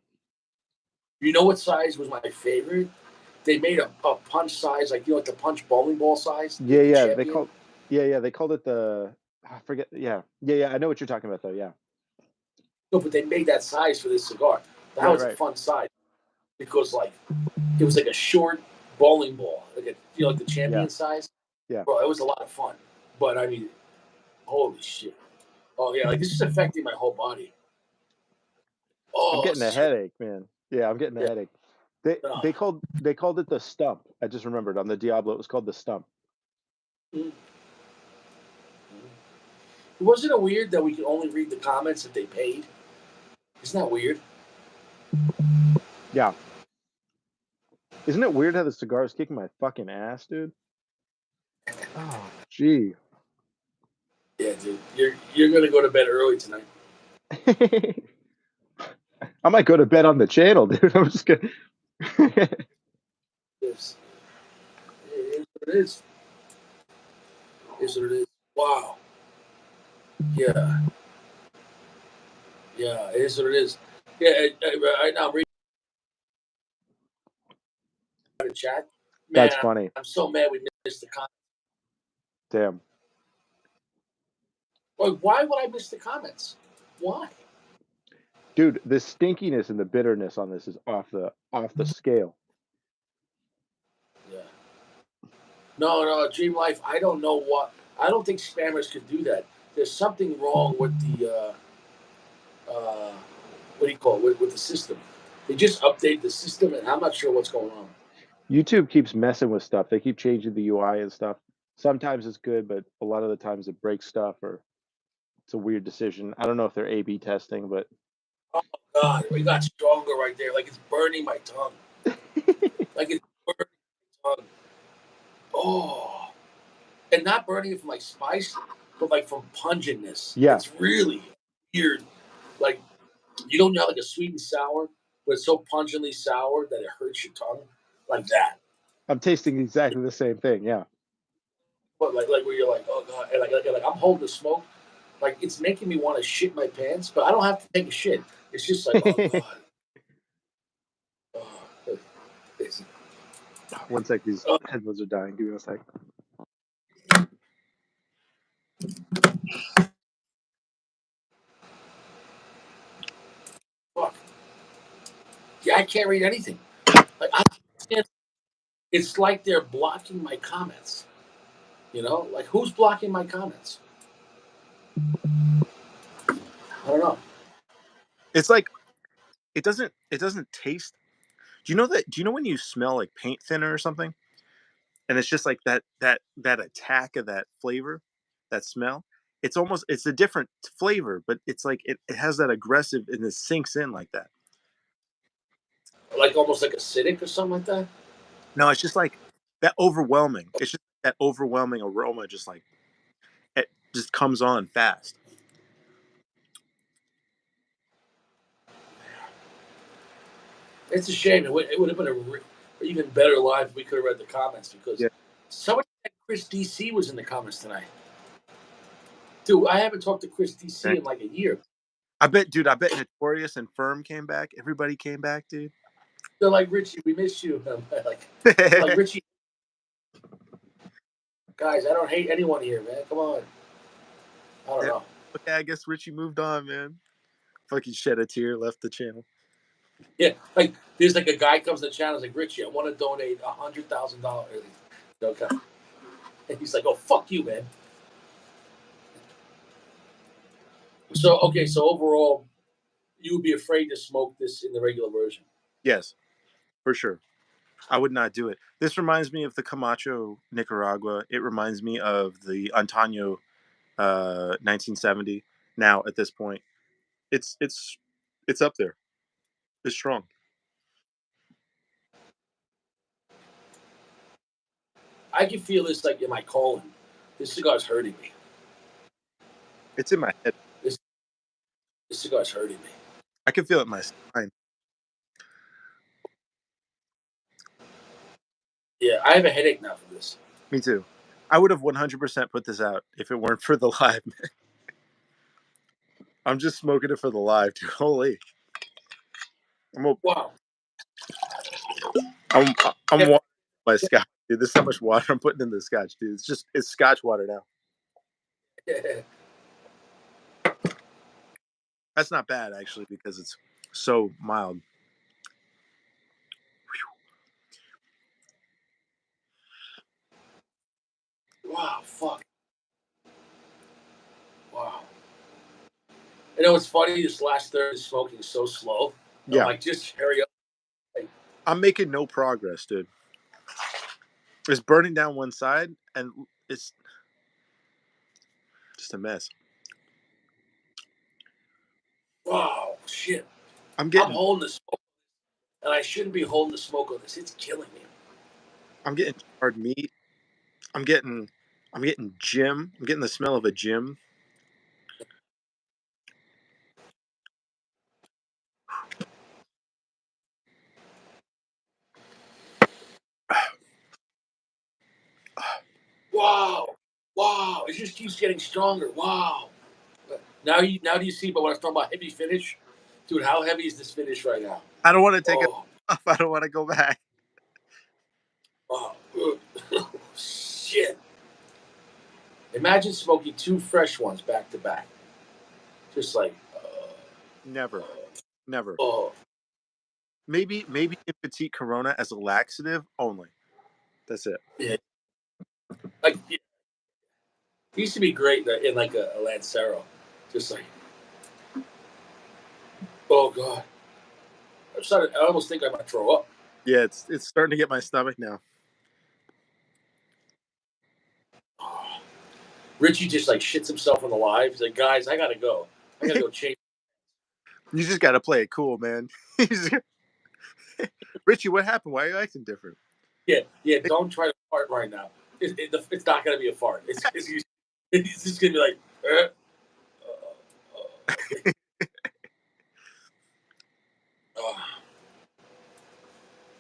You know what size was my favorite? They made a punch size, like like the punch bowling ball size, Yeah, the yeah. champion. They called it the I forget. Yeah. Yeah, yeah. I know what you're talking about though. Yeah. No, but they made that size for this cigar. That Right, was a right. fun size because like it was like a short bowling ball, like like the Yeah. champion size. Yeah. Bro, it was a lot of fun. But I mean, holy shit! Oh yeah, like this is affecting my whole body. I'm Oh, getting a so headache, man. Yeah, I'm getting a yeah. headache. They Uh, they called they called it the stump. I just remembered on the Diablo it was called the stump. mm, Wasn't it weird that we could only read the comments if they paid? Isn't that weird? Yeah. Isn't it weird how the cigar is kicking my fucking ass, dude? Oh, gee. Yeah, dude. You're gonna go to bed early tonight. I might go to bed on the channel, dude. I'm just gonna. It's, it is what it is. It is what it is. Wow. Yeah. Yeah. It is what it is. Yeah. Right now, I'm reading the chat. Man, That's funny. I'm so mad we missed the comments. Damn. Like, why would I miss the comments? Why? Dude, the stinkiness and the bitterness on this is off the scale. Yeah. No, Dream Life. I don't know what. I don't think spammers could do that. There's something wrong with the what do you call it? With the system. They just update the system, and I'm not sure what's going on. YouTube keeps messing with stuff. They keep changing the UI and stuff. Sometimes it's good, but a lot of the times it breaks stuff or it's a weird decision. I don't know if they're A/B testing, but Oh God, we got stronger right there. Like it's burning my tongue. Like it's burning my tongue. Oh, and not burning it from like spice, but like from pungentness. yeah, It's really weird. Like you don't know like a sweet and sour, but it's so pungently sour that it hurts your tongue. Like that. I'm tasting exactly the same thing. Yeah. But like where you're like, oh God, and like I'm holding the smoke. Like it's making me want to shit my pants, but I don't have to take a shit. It's just like, oh God. Oh, it's, One sec, these oh, headphones are dying. Give me a sec. fuck. Yeah, I can't read anything. Like it's like they're blocking my comments. You know, like who's blocking my comments? I don't know. It's like it doesn't taste. Do you know that? Do you know when you smell like paint thinner or something, and it's just like that attack of that flavor, that smell? It's a different flavor, but it's like it has that aggressive and it sinks in like that. Like almost like acidic or something like that. No, it's just like that overwhelming. It's just that overwhelming aroma, just like it just comes on fast. It's a shame. It would have been even better live if we could have read the comments because Yeah, somebody said Chris DC was in the comments tonight. Dude, I haven't talked to Chris DC thank- in like a year. I bet, dude. I bet Notorious and Firm came back. Everybody came back, dude. They're like, Richie, we miss you. Like, like Richie, guys, I don't hate anyone here, man. Come on. I don't Yeah, know. okay, I guess Richie moved on, man. Fucking shed a tear, left the channel. Yeah, like there's like a guy comes to the channel, like Richie, I want to donate $100,000. Okay, and he's like, oh fuck you, man. So okay, so overall, you would be afraid to smoke this in the regular version. Yes, for sure. I would not do it. This reminds me of the Camacho Nicaragua. It reminds me of the Antonio 1970. Now at this point, it's up there. It's strong. I can feel this like in my colon. This cigar's hurting me. It's in my head. This this cigar's hurting me. I can feel it in my spine. Yeah, I have a headache now for this. Me too. I would have 100% put this out if it weren't for the live. I'm just smoking it for the live, dude. Holy, I'm Wow. I'm I'm Yeah. watering my scotch, dude. There's so much water I'm putting in the scotch, dude. It's scotch water now. That's not bad actually because it's so mild. Wow, fuck. Wow. You know what's funny? This last third is smoking so slow. I'm Yeah, like, just hurry up. Like, I'm making no progress, dude. It's burning down one side and it's just a mess. wow, shit. I'm I'm getting holding the smoke, and I shouldn't be holding the smoke on this. It's killing me. I'm getting charred meat. I'm getting gym. I'm getting the smell of a gym. Wow. Wow. It just keeps getting stronger. Wow. Now do you see, but when I was talking about heavy finish, dude, how heavy is this finish right now? I don't want to take it Oh, off. I don't want to go back. wow. Shit. Imagine smoking two fresh ones back to back. Just like, Never. Never. oh. Maybe in petite Corona as a laxative only. That's it. Yeah. Like, it used to be great in like a Lancero. Just like, oh, God. I almost think I might throw up. Yeah, it's starting to get my stomach now. Oh. Richie just like shits himself on the live. He's like, guys, I gotta go. I gotta go change. You just got to play it cool, man. Richie, what happened? Why are you acting different? Yeah. Don't try to fart right now. It's not gonna be a fart. It's just gonna be like.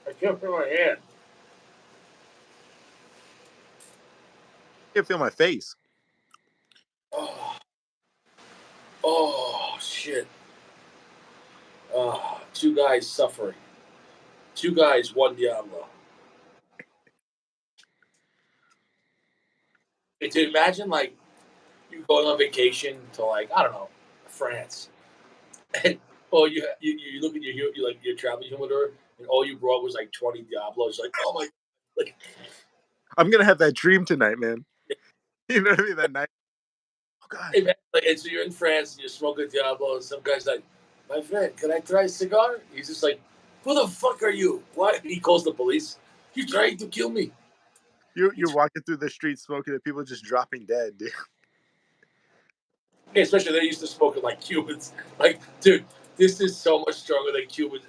I can't feel my hand. I can feel my face. Oh shit. Two guys suffering. Two guys, one Diablo. And to imagine like you going on vacation to like I don't know France, and you look at your travel humidor, and all you brought was like 20 Diablos. Like oh my, like I'm gonna have that dream tonight, man. You know what I mean? That night. Oh God. hey, man, like, and so you're in France and you're smoking Diablo, and some guy's like, my friend, can I try a cigar? He's just like, who the fuck are you? Why? He calls the police. You're trying to kill me. You're walking through the street smoking and people just dropping dead, dude. Hey, especially they're used to smoking like Cubans. Like, dude, this is so much stronger than Cubans.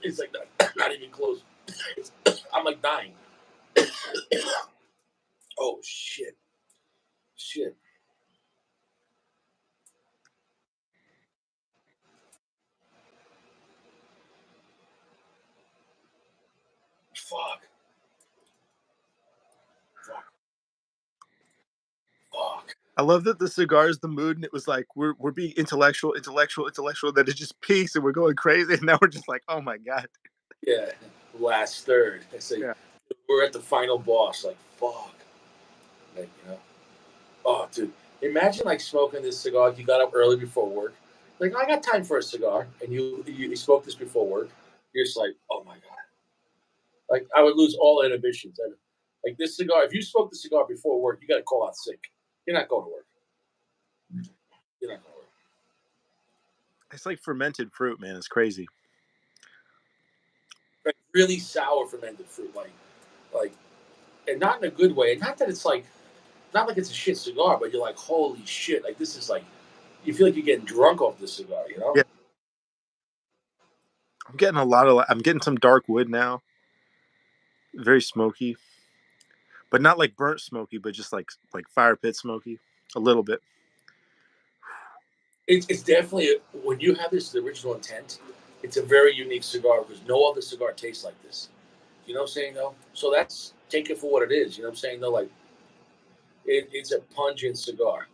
It's like not even close. I'm like dying. Oh shit. Shit. Fuck. Fuck. I love that the cigar is the mood, and it was like we're being intellectual, then it just peaks and we're going crazy, and now we're just like, oh my God. Yeah. Last third. I say Yeah. we're at the final boss. Like, fuck. Like, oh, dude. Imagine like smoking this cigar. You got up early before work. Like, I got time for a cigar, and you smoke this before work. You're just like, oh my god. Like, I would lose all inhibitions. Like this cigar. If you smoke the cigar before work, you got to call out sick. You're not going to work. You're not going to work. It's like fermented fruit, man. It's crazy. Like really sour fermented fruit. Like, and not in a good way. And not that it's like, not like it's a shit cigar, but you're like, holy shit. Like this is like, you feel like you're getting drunk off this cigar. Yeah. I'm getting some dark wood now. Very smoky. But not like burnt smoky, but just like fire pit smoky. A little bit. It's definitely when you have this the original intent. It's a very unique cigar because no other cigar tastes like this. You know what I'm saying though? So that's take it for what it is. You know what I'm saying though? Like it's a pungent cigar.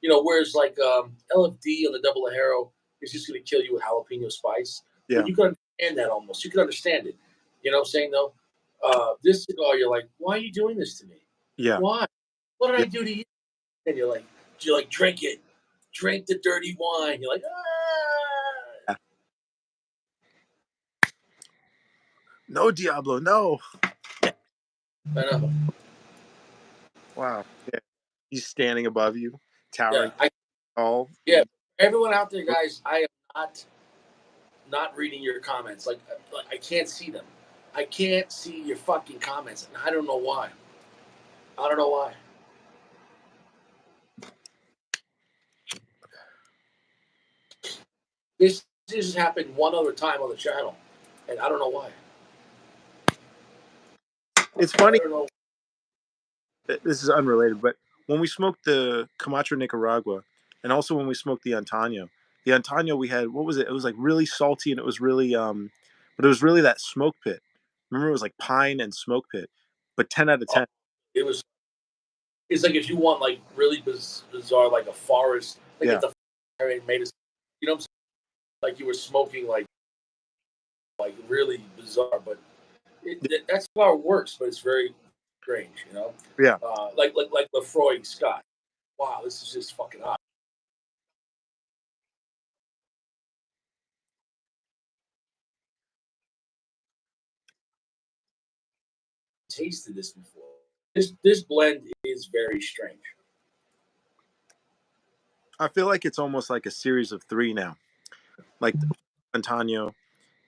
Whereas like LFD on the double Ajero is just going to kill you with jalapeno spice. Yeah. And you can understand that almost. You can understand it. You know what I'm saying though? This cigar, you're like, why are you doing this to me? Yeah. Why? What did Yeah. I do to you? And you're like, drink it, drink the dirty wine. You're like, ah. No, Diablo, no. I know. Wow. Yeah. He's standing above you, towering Yeah, tall. yeah. Everyone out there, guys, I am not reading your comments. Like I can't see them. I can't see your fucking comments, and I don't know why. I don't know why. This has happened one other time on the channel, and I don't know why. It's I funny. don't know. This is unrelated, but when we smoked the Camacho Nicaragua, and also when we smoked the Antaño we had, what was it? It was like really salty, and it was really but it was really that smoke pit. Remember, it was like pine and smoke pit, but 10 out of 10. It was. It's like if you want like really bizarre, like a forest, like Yeah. if the area made us, you know what I'm saying? Like you were smoking like really bizarre, but that's how it works. But it's very strange, Yeah. like Lefroy and Scott. Wow, this is just fucking hot. Tasted this before. This blend is very strange. I feel like it's almost like a series of 3 now. Like the Antaño,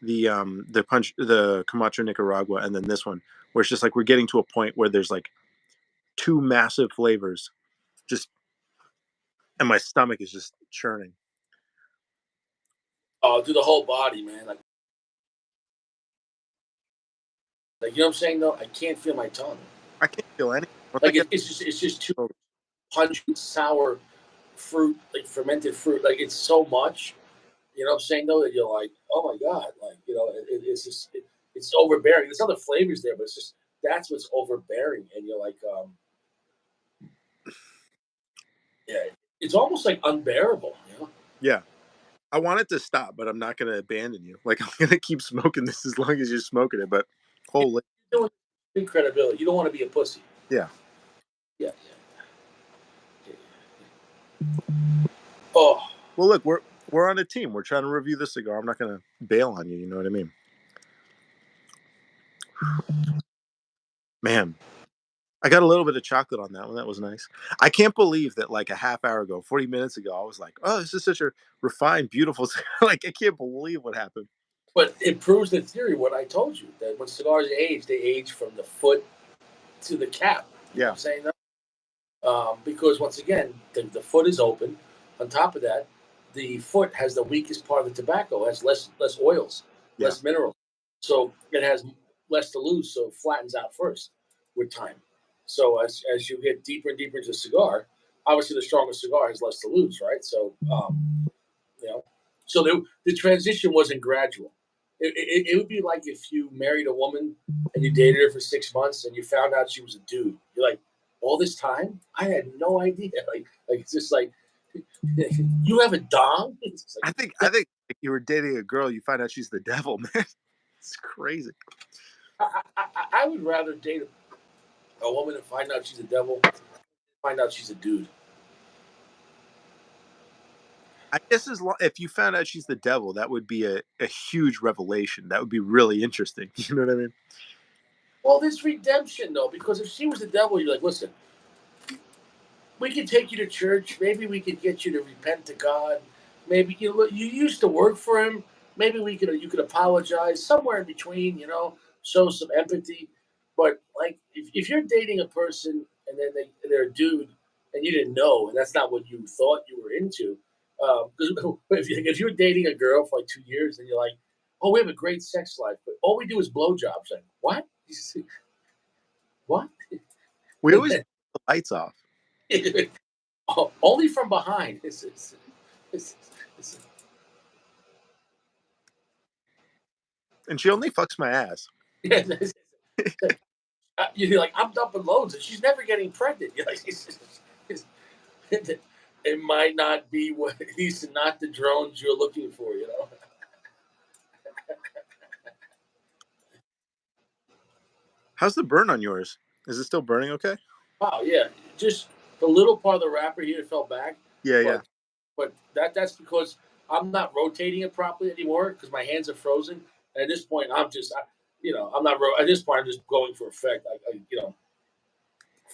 the Camacho Nicaragua, and then this one, where it's just like we're getting to a point where there's like two massive flavors, just, and my stomach is just churning. Oh, through the whole body, man. Like you know what I'm saying? Though I can't feel my tongue. I can't feel anything. Like it's just too pungent, sour fruit, like fermented fruit. Like it's so much. You know what I'm saying? Though that you're like, oh my god, like it's just it's overbearing. There's other flavors there, but it's just that's what's overbearing, and you're like, yeah, it's almost like unbearable. You know? Yeah. I want it to stop, but I'm not going to abandon you. Like, I'm going to keep smoking this as long as you're smoking it. But holy, You're doing credibility. You don't want to be a pussy. yeah. Yeah. Oh, Well, look, we're on a team. We're trying to review the cigar. I'm not going to bail on you. You know what I mean? Man, I got a little bit of chocolate on that one. That was nice. I can't believe that like a half hour ago, 40 minutes ago, I was like, oh, this is such a refined, beautiful cigar. Like, I can't believe what happened. but it proves the theory what I told you that when cigars age, they age from the foot to the cap. You know what I'm saying? Because once again, the foot is open. On top of that, the foot has the weakest part of the tobacco. It has less oils, less minerals, so it has less to lose. So it flattens out first with time. So as you get deeper and deeper into the cigar, obviously the stronger cigar has less to lose, right? So you know, so the transition wasn't gradual. It would be like if you married a woman and you dated her for 6 months and you found out she was a dude. You're like, all this time, I had no idea. Like it's just like you have a dong. I think if you were dating a girl, you find out she's the devil, man. It's crazy. I would rather date a woman and find out she's a devil, find out she's a dude. I guess if you found out she's the devil, that would be a huge revelation. That would be really interesting. You know what I mean? Well, there's redemption though, because if she was the devil, you're like, listen, we could take you to church. Maybe we could get you to repent to God. Maybe you used to work for him. Maybe you could apologize somewhere in between. Show some empathy. But like if you're dating a person and then they're a dude and you didn't know and that's not what you thought you were into, because if you're dating a girl for like 2 years and you're like, oh, we have a great sex life, but all we do is blowjobs. Like what? What? We always the lights off. Only from behind. And she only fucks my ass. You're like, I'm dumping loads, and she's never getting pregnant. You're like, it might not be what these are not the drones you're looking for. How's the burn on yours? Is it still burning okay? Oh yeah, just the little part of the wrapper here fell back. Yeah. But that's because I'm not rotating it properly anymore because my hands are frozen. And at this point, I'm not. At this point, I'm just going for effect.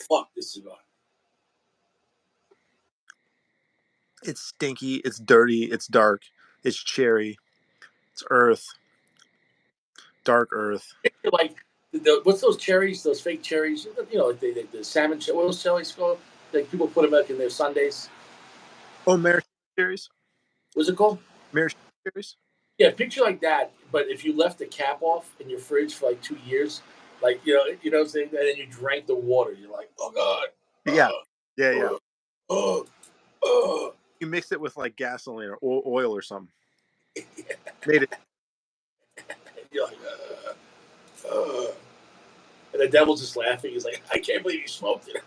Fuck this cigar. It's stinky. It's dirty. It's dark. It's cherry. It's earth. Dark earth. Like, what's those cherries? Those fake cherries? Like the salmon. What are those cherries called? Like people put them like in their sundaes. Oh, maraschino cherries. What's it called? Maraschino cherries. Yeah, picture like that. But if you left the cap off in your fridge for like 2 years, like what I'm saying, and then you drank the water, you're like, oh god. Yeah. Oh. You mix it with like gasoline or oil or something. Made it. You're like, and the devil's just laughing. He's like, I can't believe you smoked it.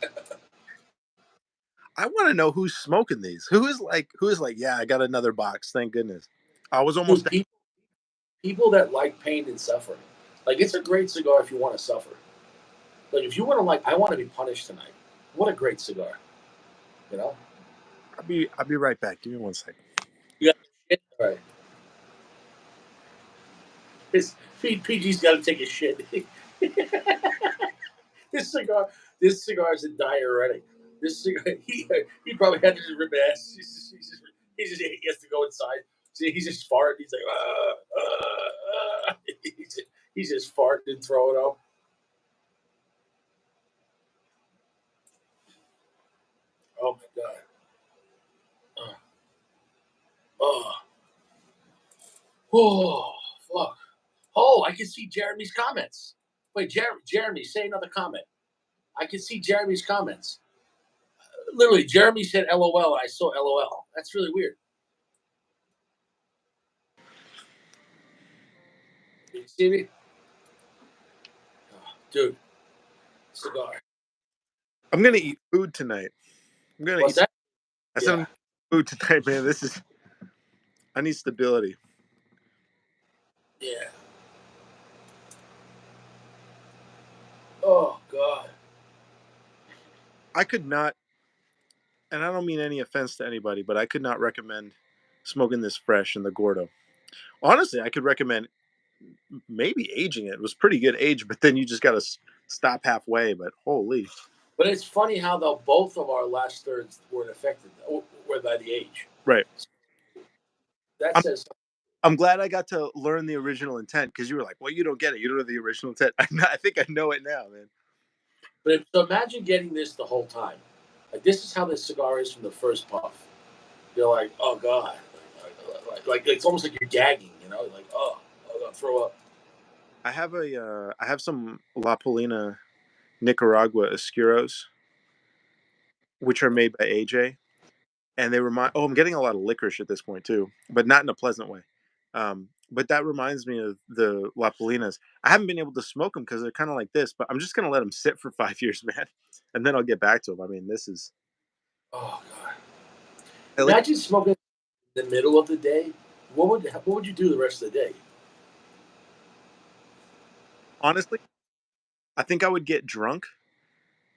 I want to know who's smoking these. Who is like, yeah, I got another box. Thank goodness. I was almost. People that like pain and suffering. Like, it's a great cigar if you want to suffer. Like, if you want to, I want to be punished tonight. What a great cigar. I'll be right back. Give me 1 second. You got shit? All right. PG's got to take a shit. This cigar is a diuretic. This cigar, he probably had to just rip ass. He has to go inside. See, he's just farting. He's like, He's just farting and throwing up. Oh my god. Oh. Oh. Fuck. Oh, I can see Jeremy's comments. Wait, Jeremy, say another comment. I can see Jeremy's comments. Literally, Jeremy said LOL. I saw LOL. That's really weird. You see me? Oh, dude, cigar. I'm gonna eat food tonight. I'm gonna What's eat. that? I said I'm Yeah. gonna eat food tonight, man. This is. I need stability. Yeah. Oh god. I could not, and I don't mean any offense to anybody, but I could not recommend smoking this fresh in the Gordo. Honestly, I could recommend maybe aging it. It was pretty good age, but then you just got to stop halfway. But holy, But it's funny how though both of our last thirds weren't affected were by the age. right. That I'm, says I'm glad I got to learn the original intent because you were like, well, you don't get it. You don't know the original intent. I think I know it now, man. but so imagine getting this the whole time. Like this is how this cigar is from the first puff. You're like, oh god. Like it's almost like you're gagging, you know, like, oh, I'm gonna throw up. I have some La Polina Nicaragua Oscuros, which are made by AJ, and they remind. Oh, I'm getting a lot of licorice at this point too, but not in a pleasant way. But that reminds me of the La Polinas. I haven't been able to smoke them because they're kind of like this, but I'm just gonna let them sit for 5 years, man, and then I'll get back to them. I mean, this is. Oh god. I like Imagine smoking in the middle of the day. What would you do the rest of the day? honestly, I think I would get drunk.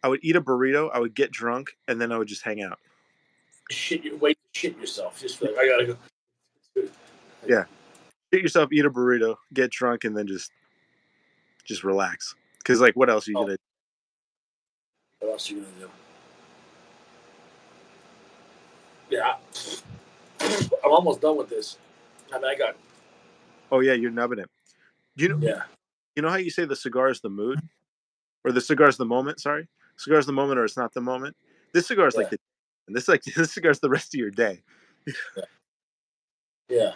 I would eat a burrito. I would get drunk, and then I would just hang out. Wait to shit yourself. Just like I gotta go. Yeah, get yourself, eat a burrito, get drunk, and then just relax. Because like, what else are you Oh, gonna? what else are you gonna do? Yeah, I'm almost done with this. I mean, I got Oh yeah, you're nubbing it. You know, yeah, you know how you say the cigar is the mood, or the cigar is the moment. Sorry, cigar is the moment, or it's not the moment. This cigar is like yeah, the, and this like this cigar is the rest of your day. yeah, yeah.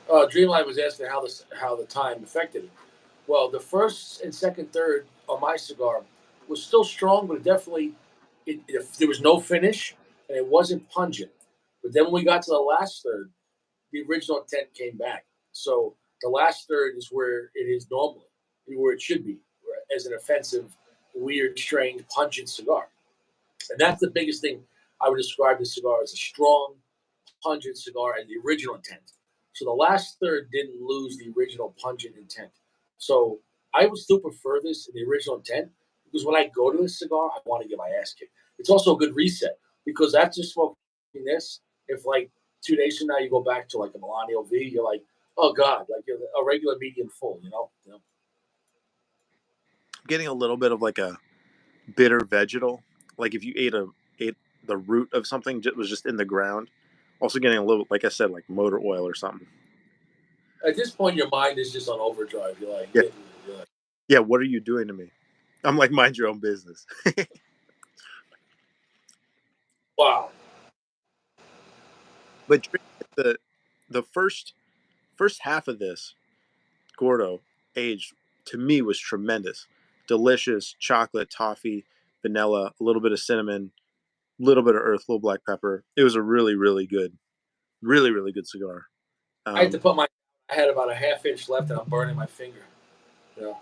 Dreamline was asking how the time affected it. Well, the first and second third on my cigar was still strong, but it definitely there was no finish and it wasn't pungent. But then when we got to the last third, the original intent came back. So the last third is where it is normally, where it should be, as an offensive, weird, strange, pungent cigar. And that's the biggest thing I would describe this cigar as: a strong, pungent cigar and the original intent. So the last third didn't lose the original pungent intent. So I would still prefer this in the original intent because when I go to this cigar, I want to get my ass kicked. It's also a good reset because after smoking this, if like 2 days from now you go back to like a Millennial V, you're like, oh god, like you're a regular medium full, you know? I'm getting a little bit of like a bitter vegetal. Like if you ate the root of something that was just in the ground. Also getting a little, like I said, like motor oil or something. At this point, your mind is just on overdrive. Yeah, You're like yeah. What are you doing to me? I'm like, mind your own business. wow. But the first half of this Gordo aged to me was tremendous, delicious chocolate, toffee, vanilla, a little bit of cinnamon, a little bit of earth, a little black pepper. It was a really good, really good cigar. I had to Um, put my. I had about a half inch left, and I'm burning my finger. You know.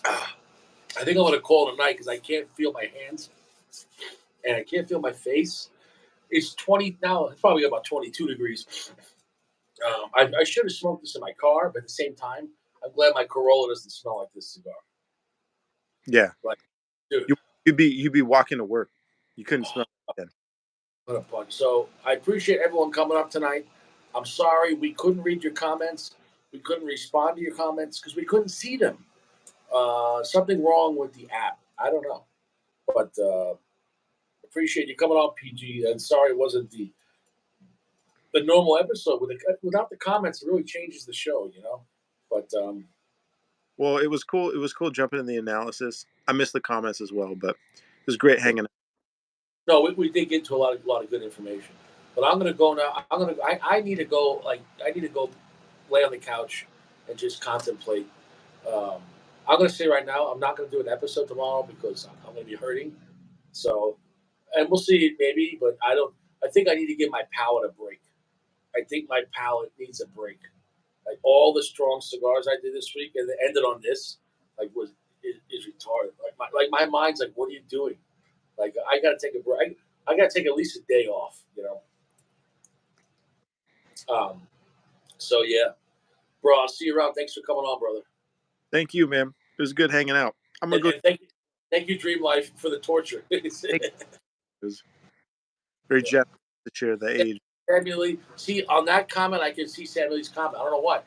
I think I'm gonna call it a night because I can't feel my hands and I can't feel my face. It's 20 now. It's probably about 22 degrees. I should have smoked this in my car, but at the same time, I'm glad my Corolla doesn't smell like this cigar. yeah, Like, dude, you you'd be walking to work. You couldn't smell it again. what a punch! So I appreciate everyone coming up tonight. I'm sorry we couldn't read your comments. We couldn't respond to your comments because we couldn't see them. Something wrong with the app. I don't know, but appreciate you coming on, PG. And sorry it wasn't the the normal episode without the comments. It really changes the show, But Well, it was cool. It was cool jumping in the analysis. I missed the comments as well, but it was great hanging out. no, we did get into a lot of good information. But I'm gonna go now. I need to go. I need to go lay on the couch and just contemplate. Um, I'm gonna say right now, I'm not gonna do an episode tomorrow because I'm gonna be hurting. So, and we'll see maybe, but I don't. I think I need to give my palate a break. I think my palate needs a break. Like all the strong cigars I did this week, and it ended on this, is retarded. Like my mind's like, what are you doing? Like I gotta take a break. I gotta take at least a day off. Um. So yeah, bro. I'll see you around. Thanks for coming on, brother. Thank you, man. It was good hanging out. I'm gonna go. And thank you, Dream Life, for the torture. It was very generous to share the age. Samuel Lee. See, on that comment, I can see Samuel Lee's comment. I don't know why.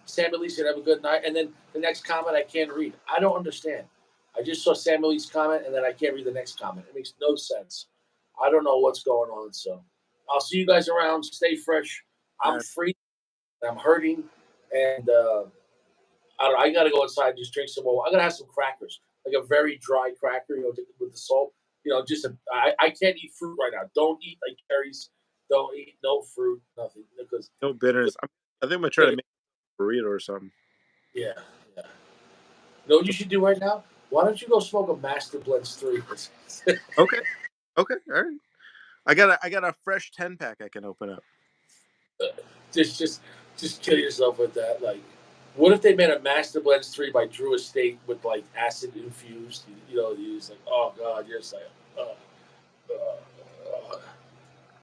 Samuel Lee said, have a good night. And then the next comment I can't read. I don't understand. I just saw Samuel Lee's comment, and then I can't read the next comment. It makes no sense. I don't know what's going on. So I'll see you guys around. Stay fresh. I'm free. I'm hurting. And I don't know. I got to go inside and just drink some more. I'm going to have some crackers, like a very dry cracker, with the salt. I can't eat fruit right now. Don't eat like cherries. Don't eat no fruit, nothing. Because No bitterness. I think I'm gonna try to make a burrito or something. yeah. You know what you should do right now? Why don't you go smoke a Master Blends 3? Okay. Okay. All right. I got a fresh 10-pack I can open up. just kill yourself with that. Like, what if they made a Master Blends 3 by Drew Estate with like acid infused? Use like, oh god, you're just like,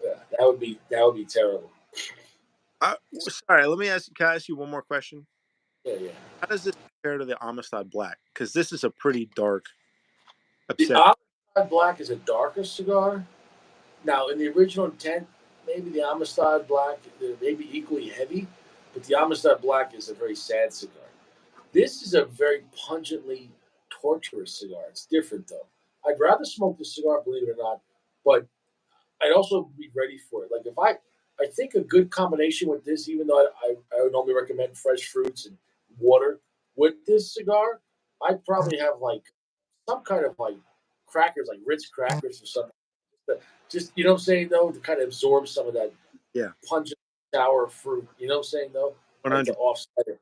yeah, that would be terrible. Sorry, let me ask. Can I ask you one more question? Yeah. How does this compare to the Amistad Black? Because this is a pretty dark. The Amistad Black is a darker cigar. Now, in the original intent, maybe the Amistad Black may be equally heavy, but the Amistad Black is a very sad cigar. This is a very pungently torturous cigar. It's different, though. I'd rather smoke the cigar, believe it or not, but I'd also be ready for it. Like, I think a good combination with this, even though I would normally recommend fresh fruits and water, with this cigar, I'd probably have like some kind of like crackers, like Ritz crackers or something. Just you know what I'm saying though, to kind of absorb some of that pungent sour fruit. You know what I'm saying though, like to offset it.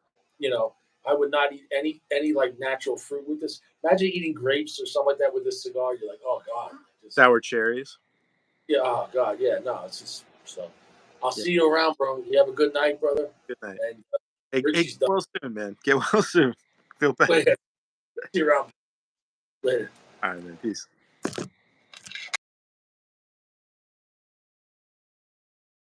I would not eat any like natural fruit with this. Imagine eating grapes or something like that with this cigar. You're like, oh god, sour cherries. Yeah, oh god, yeah, no, it's just so. I'll see you around, bro. You have a good night, brother. Good night. And hey, get well soon, man. Get well soon. Feel better. See you around later. All right, man. Peace.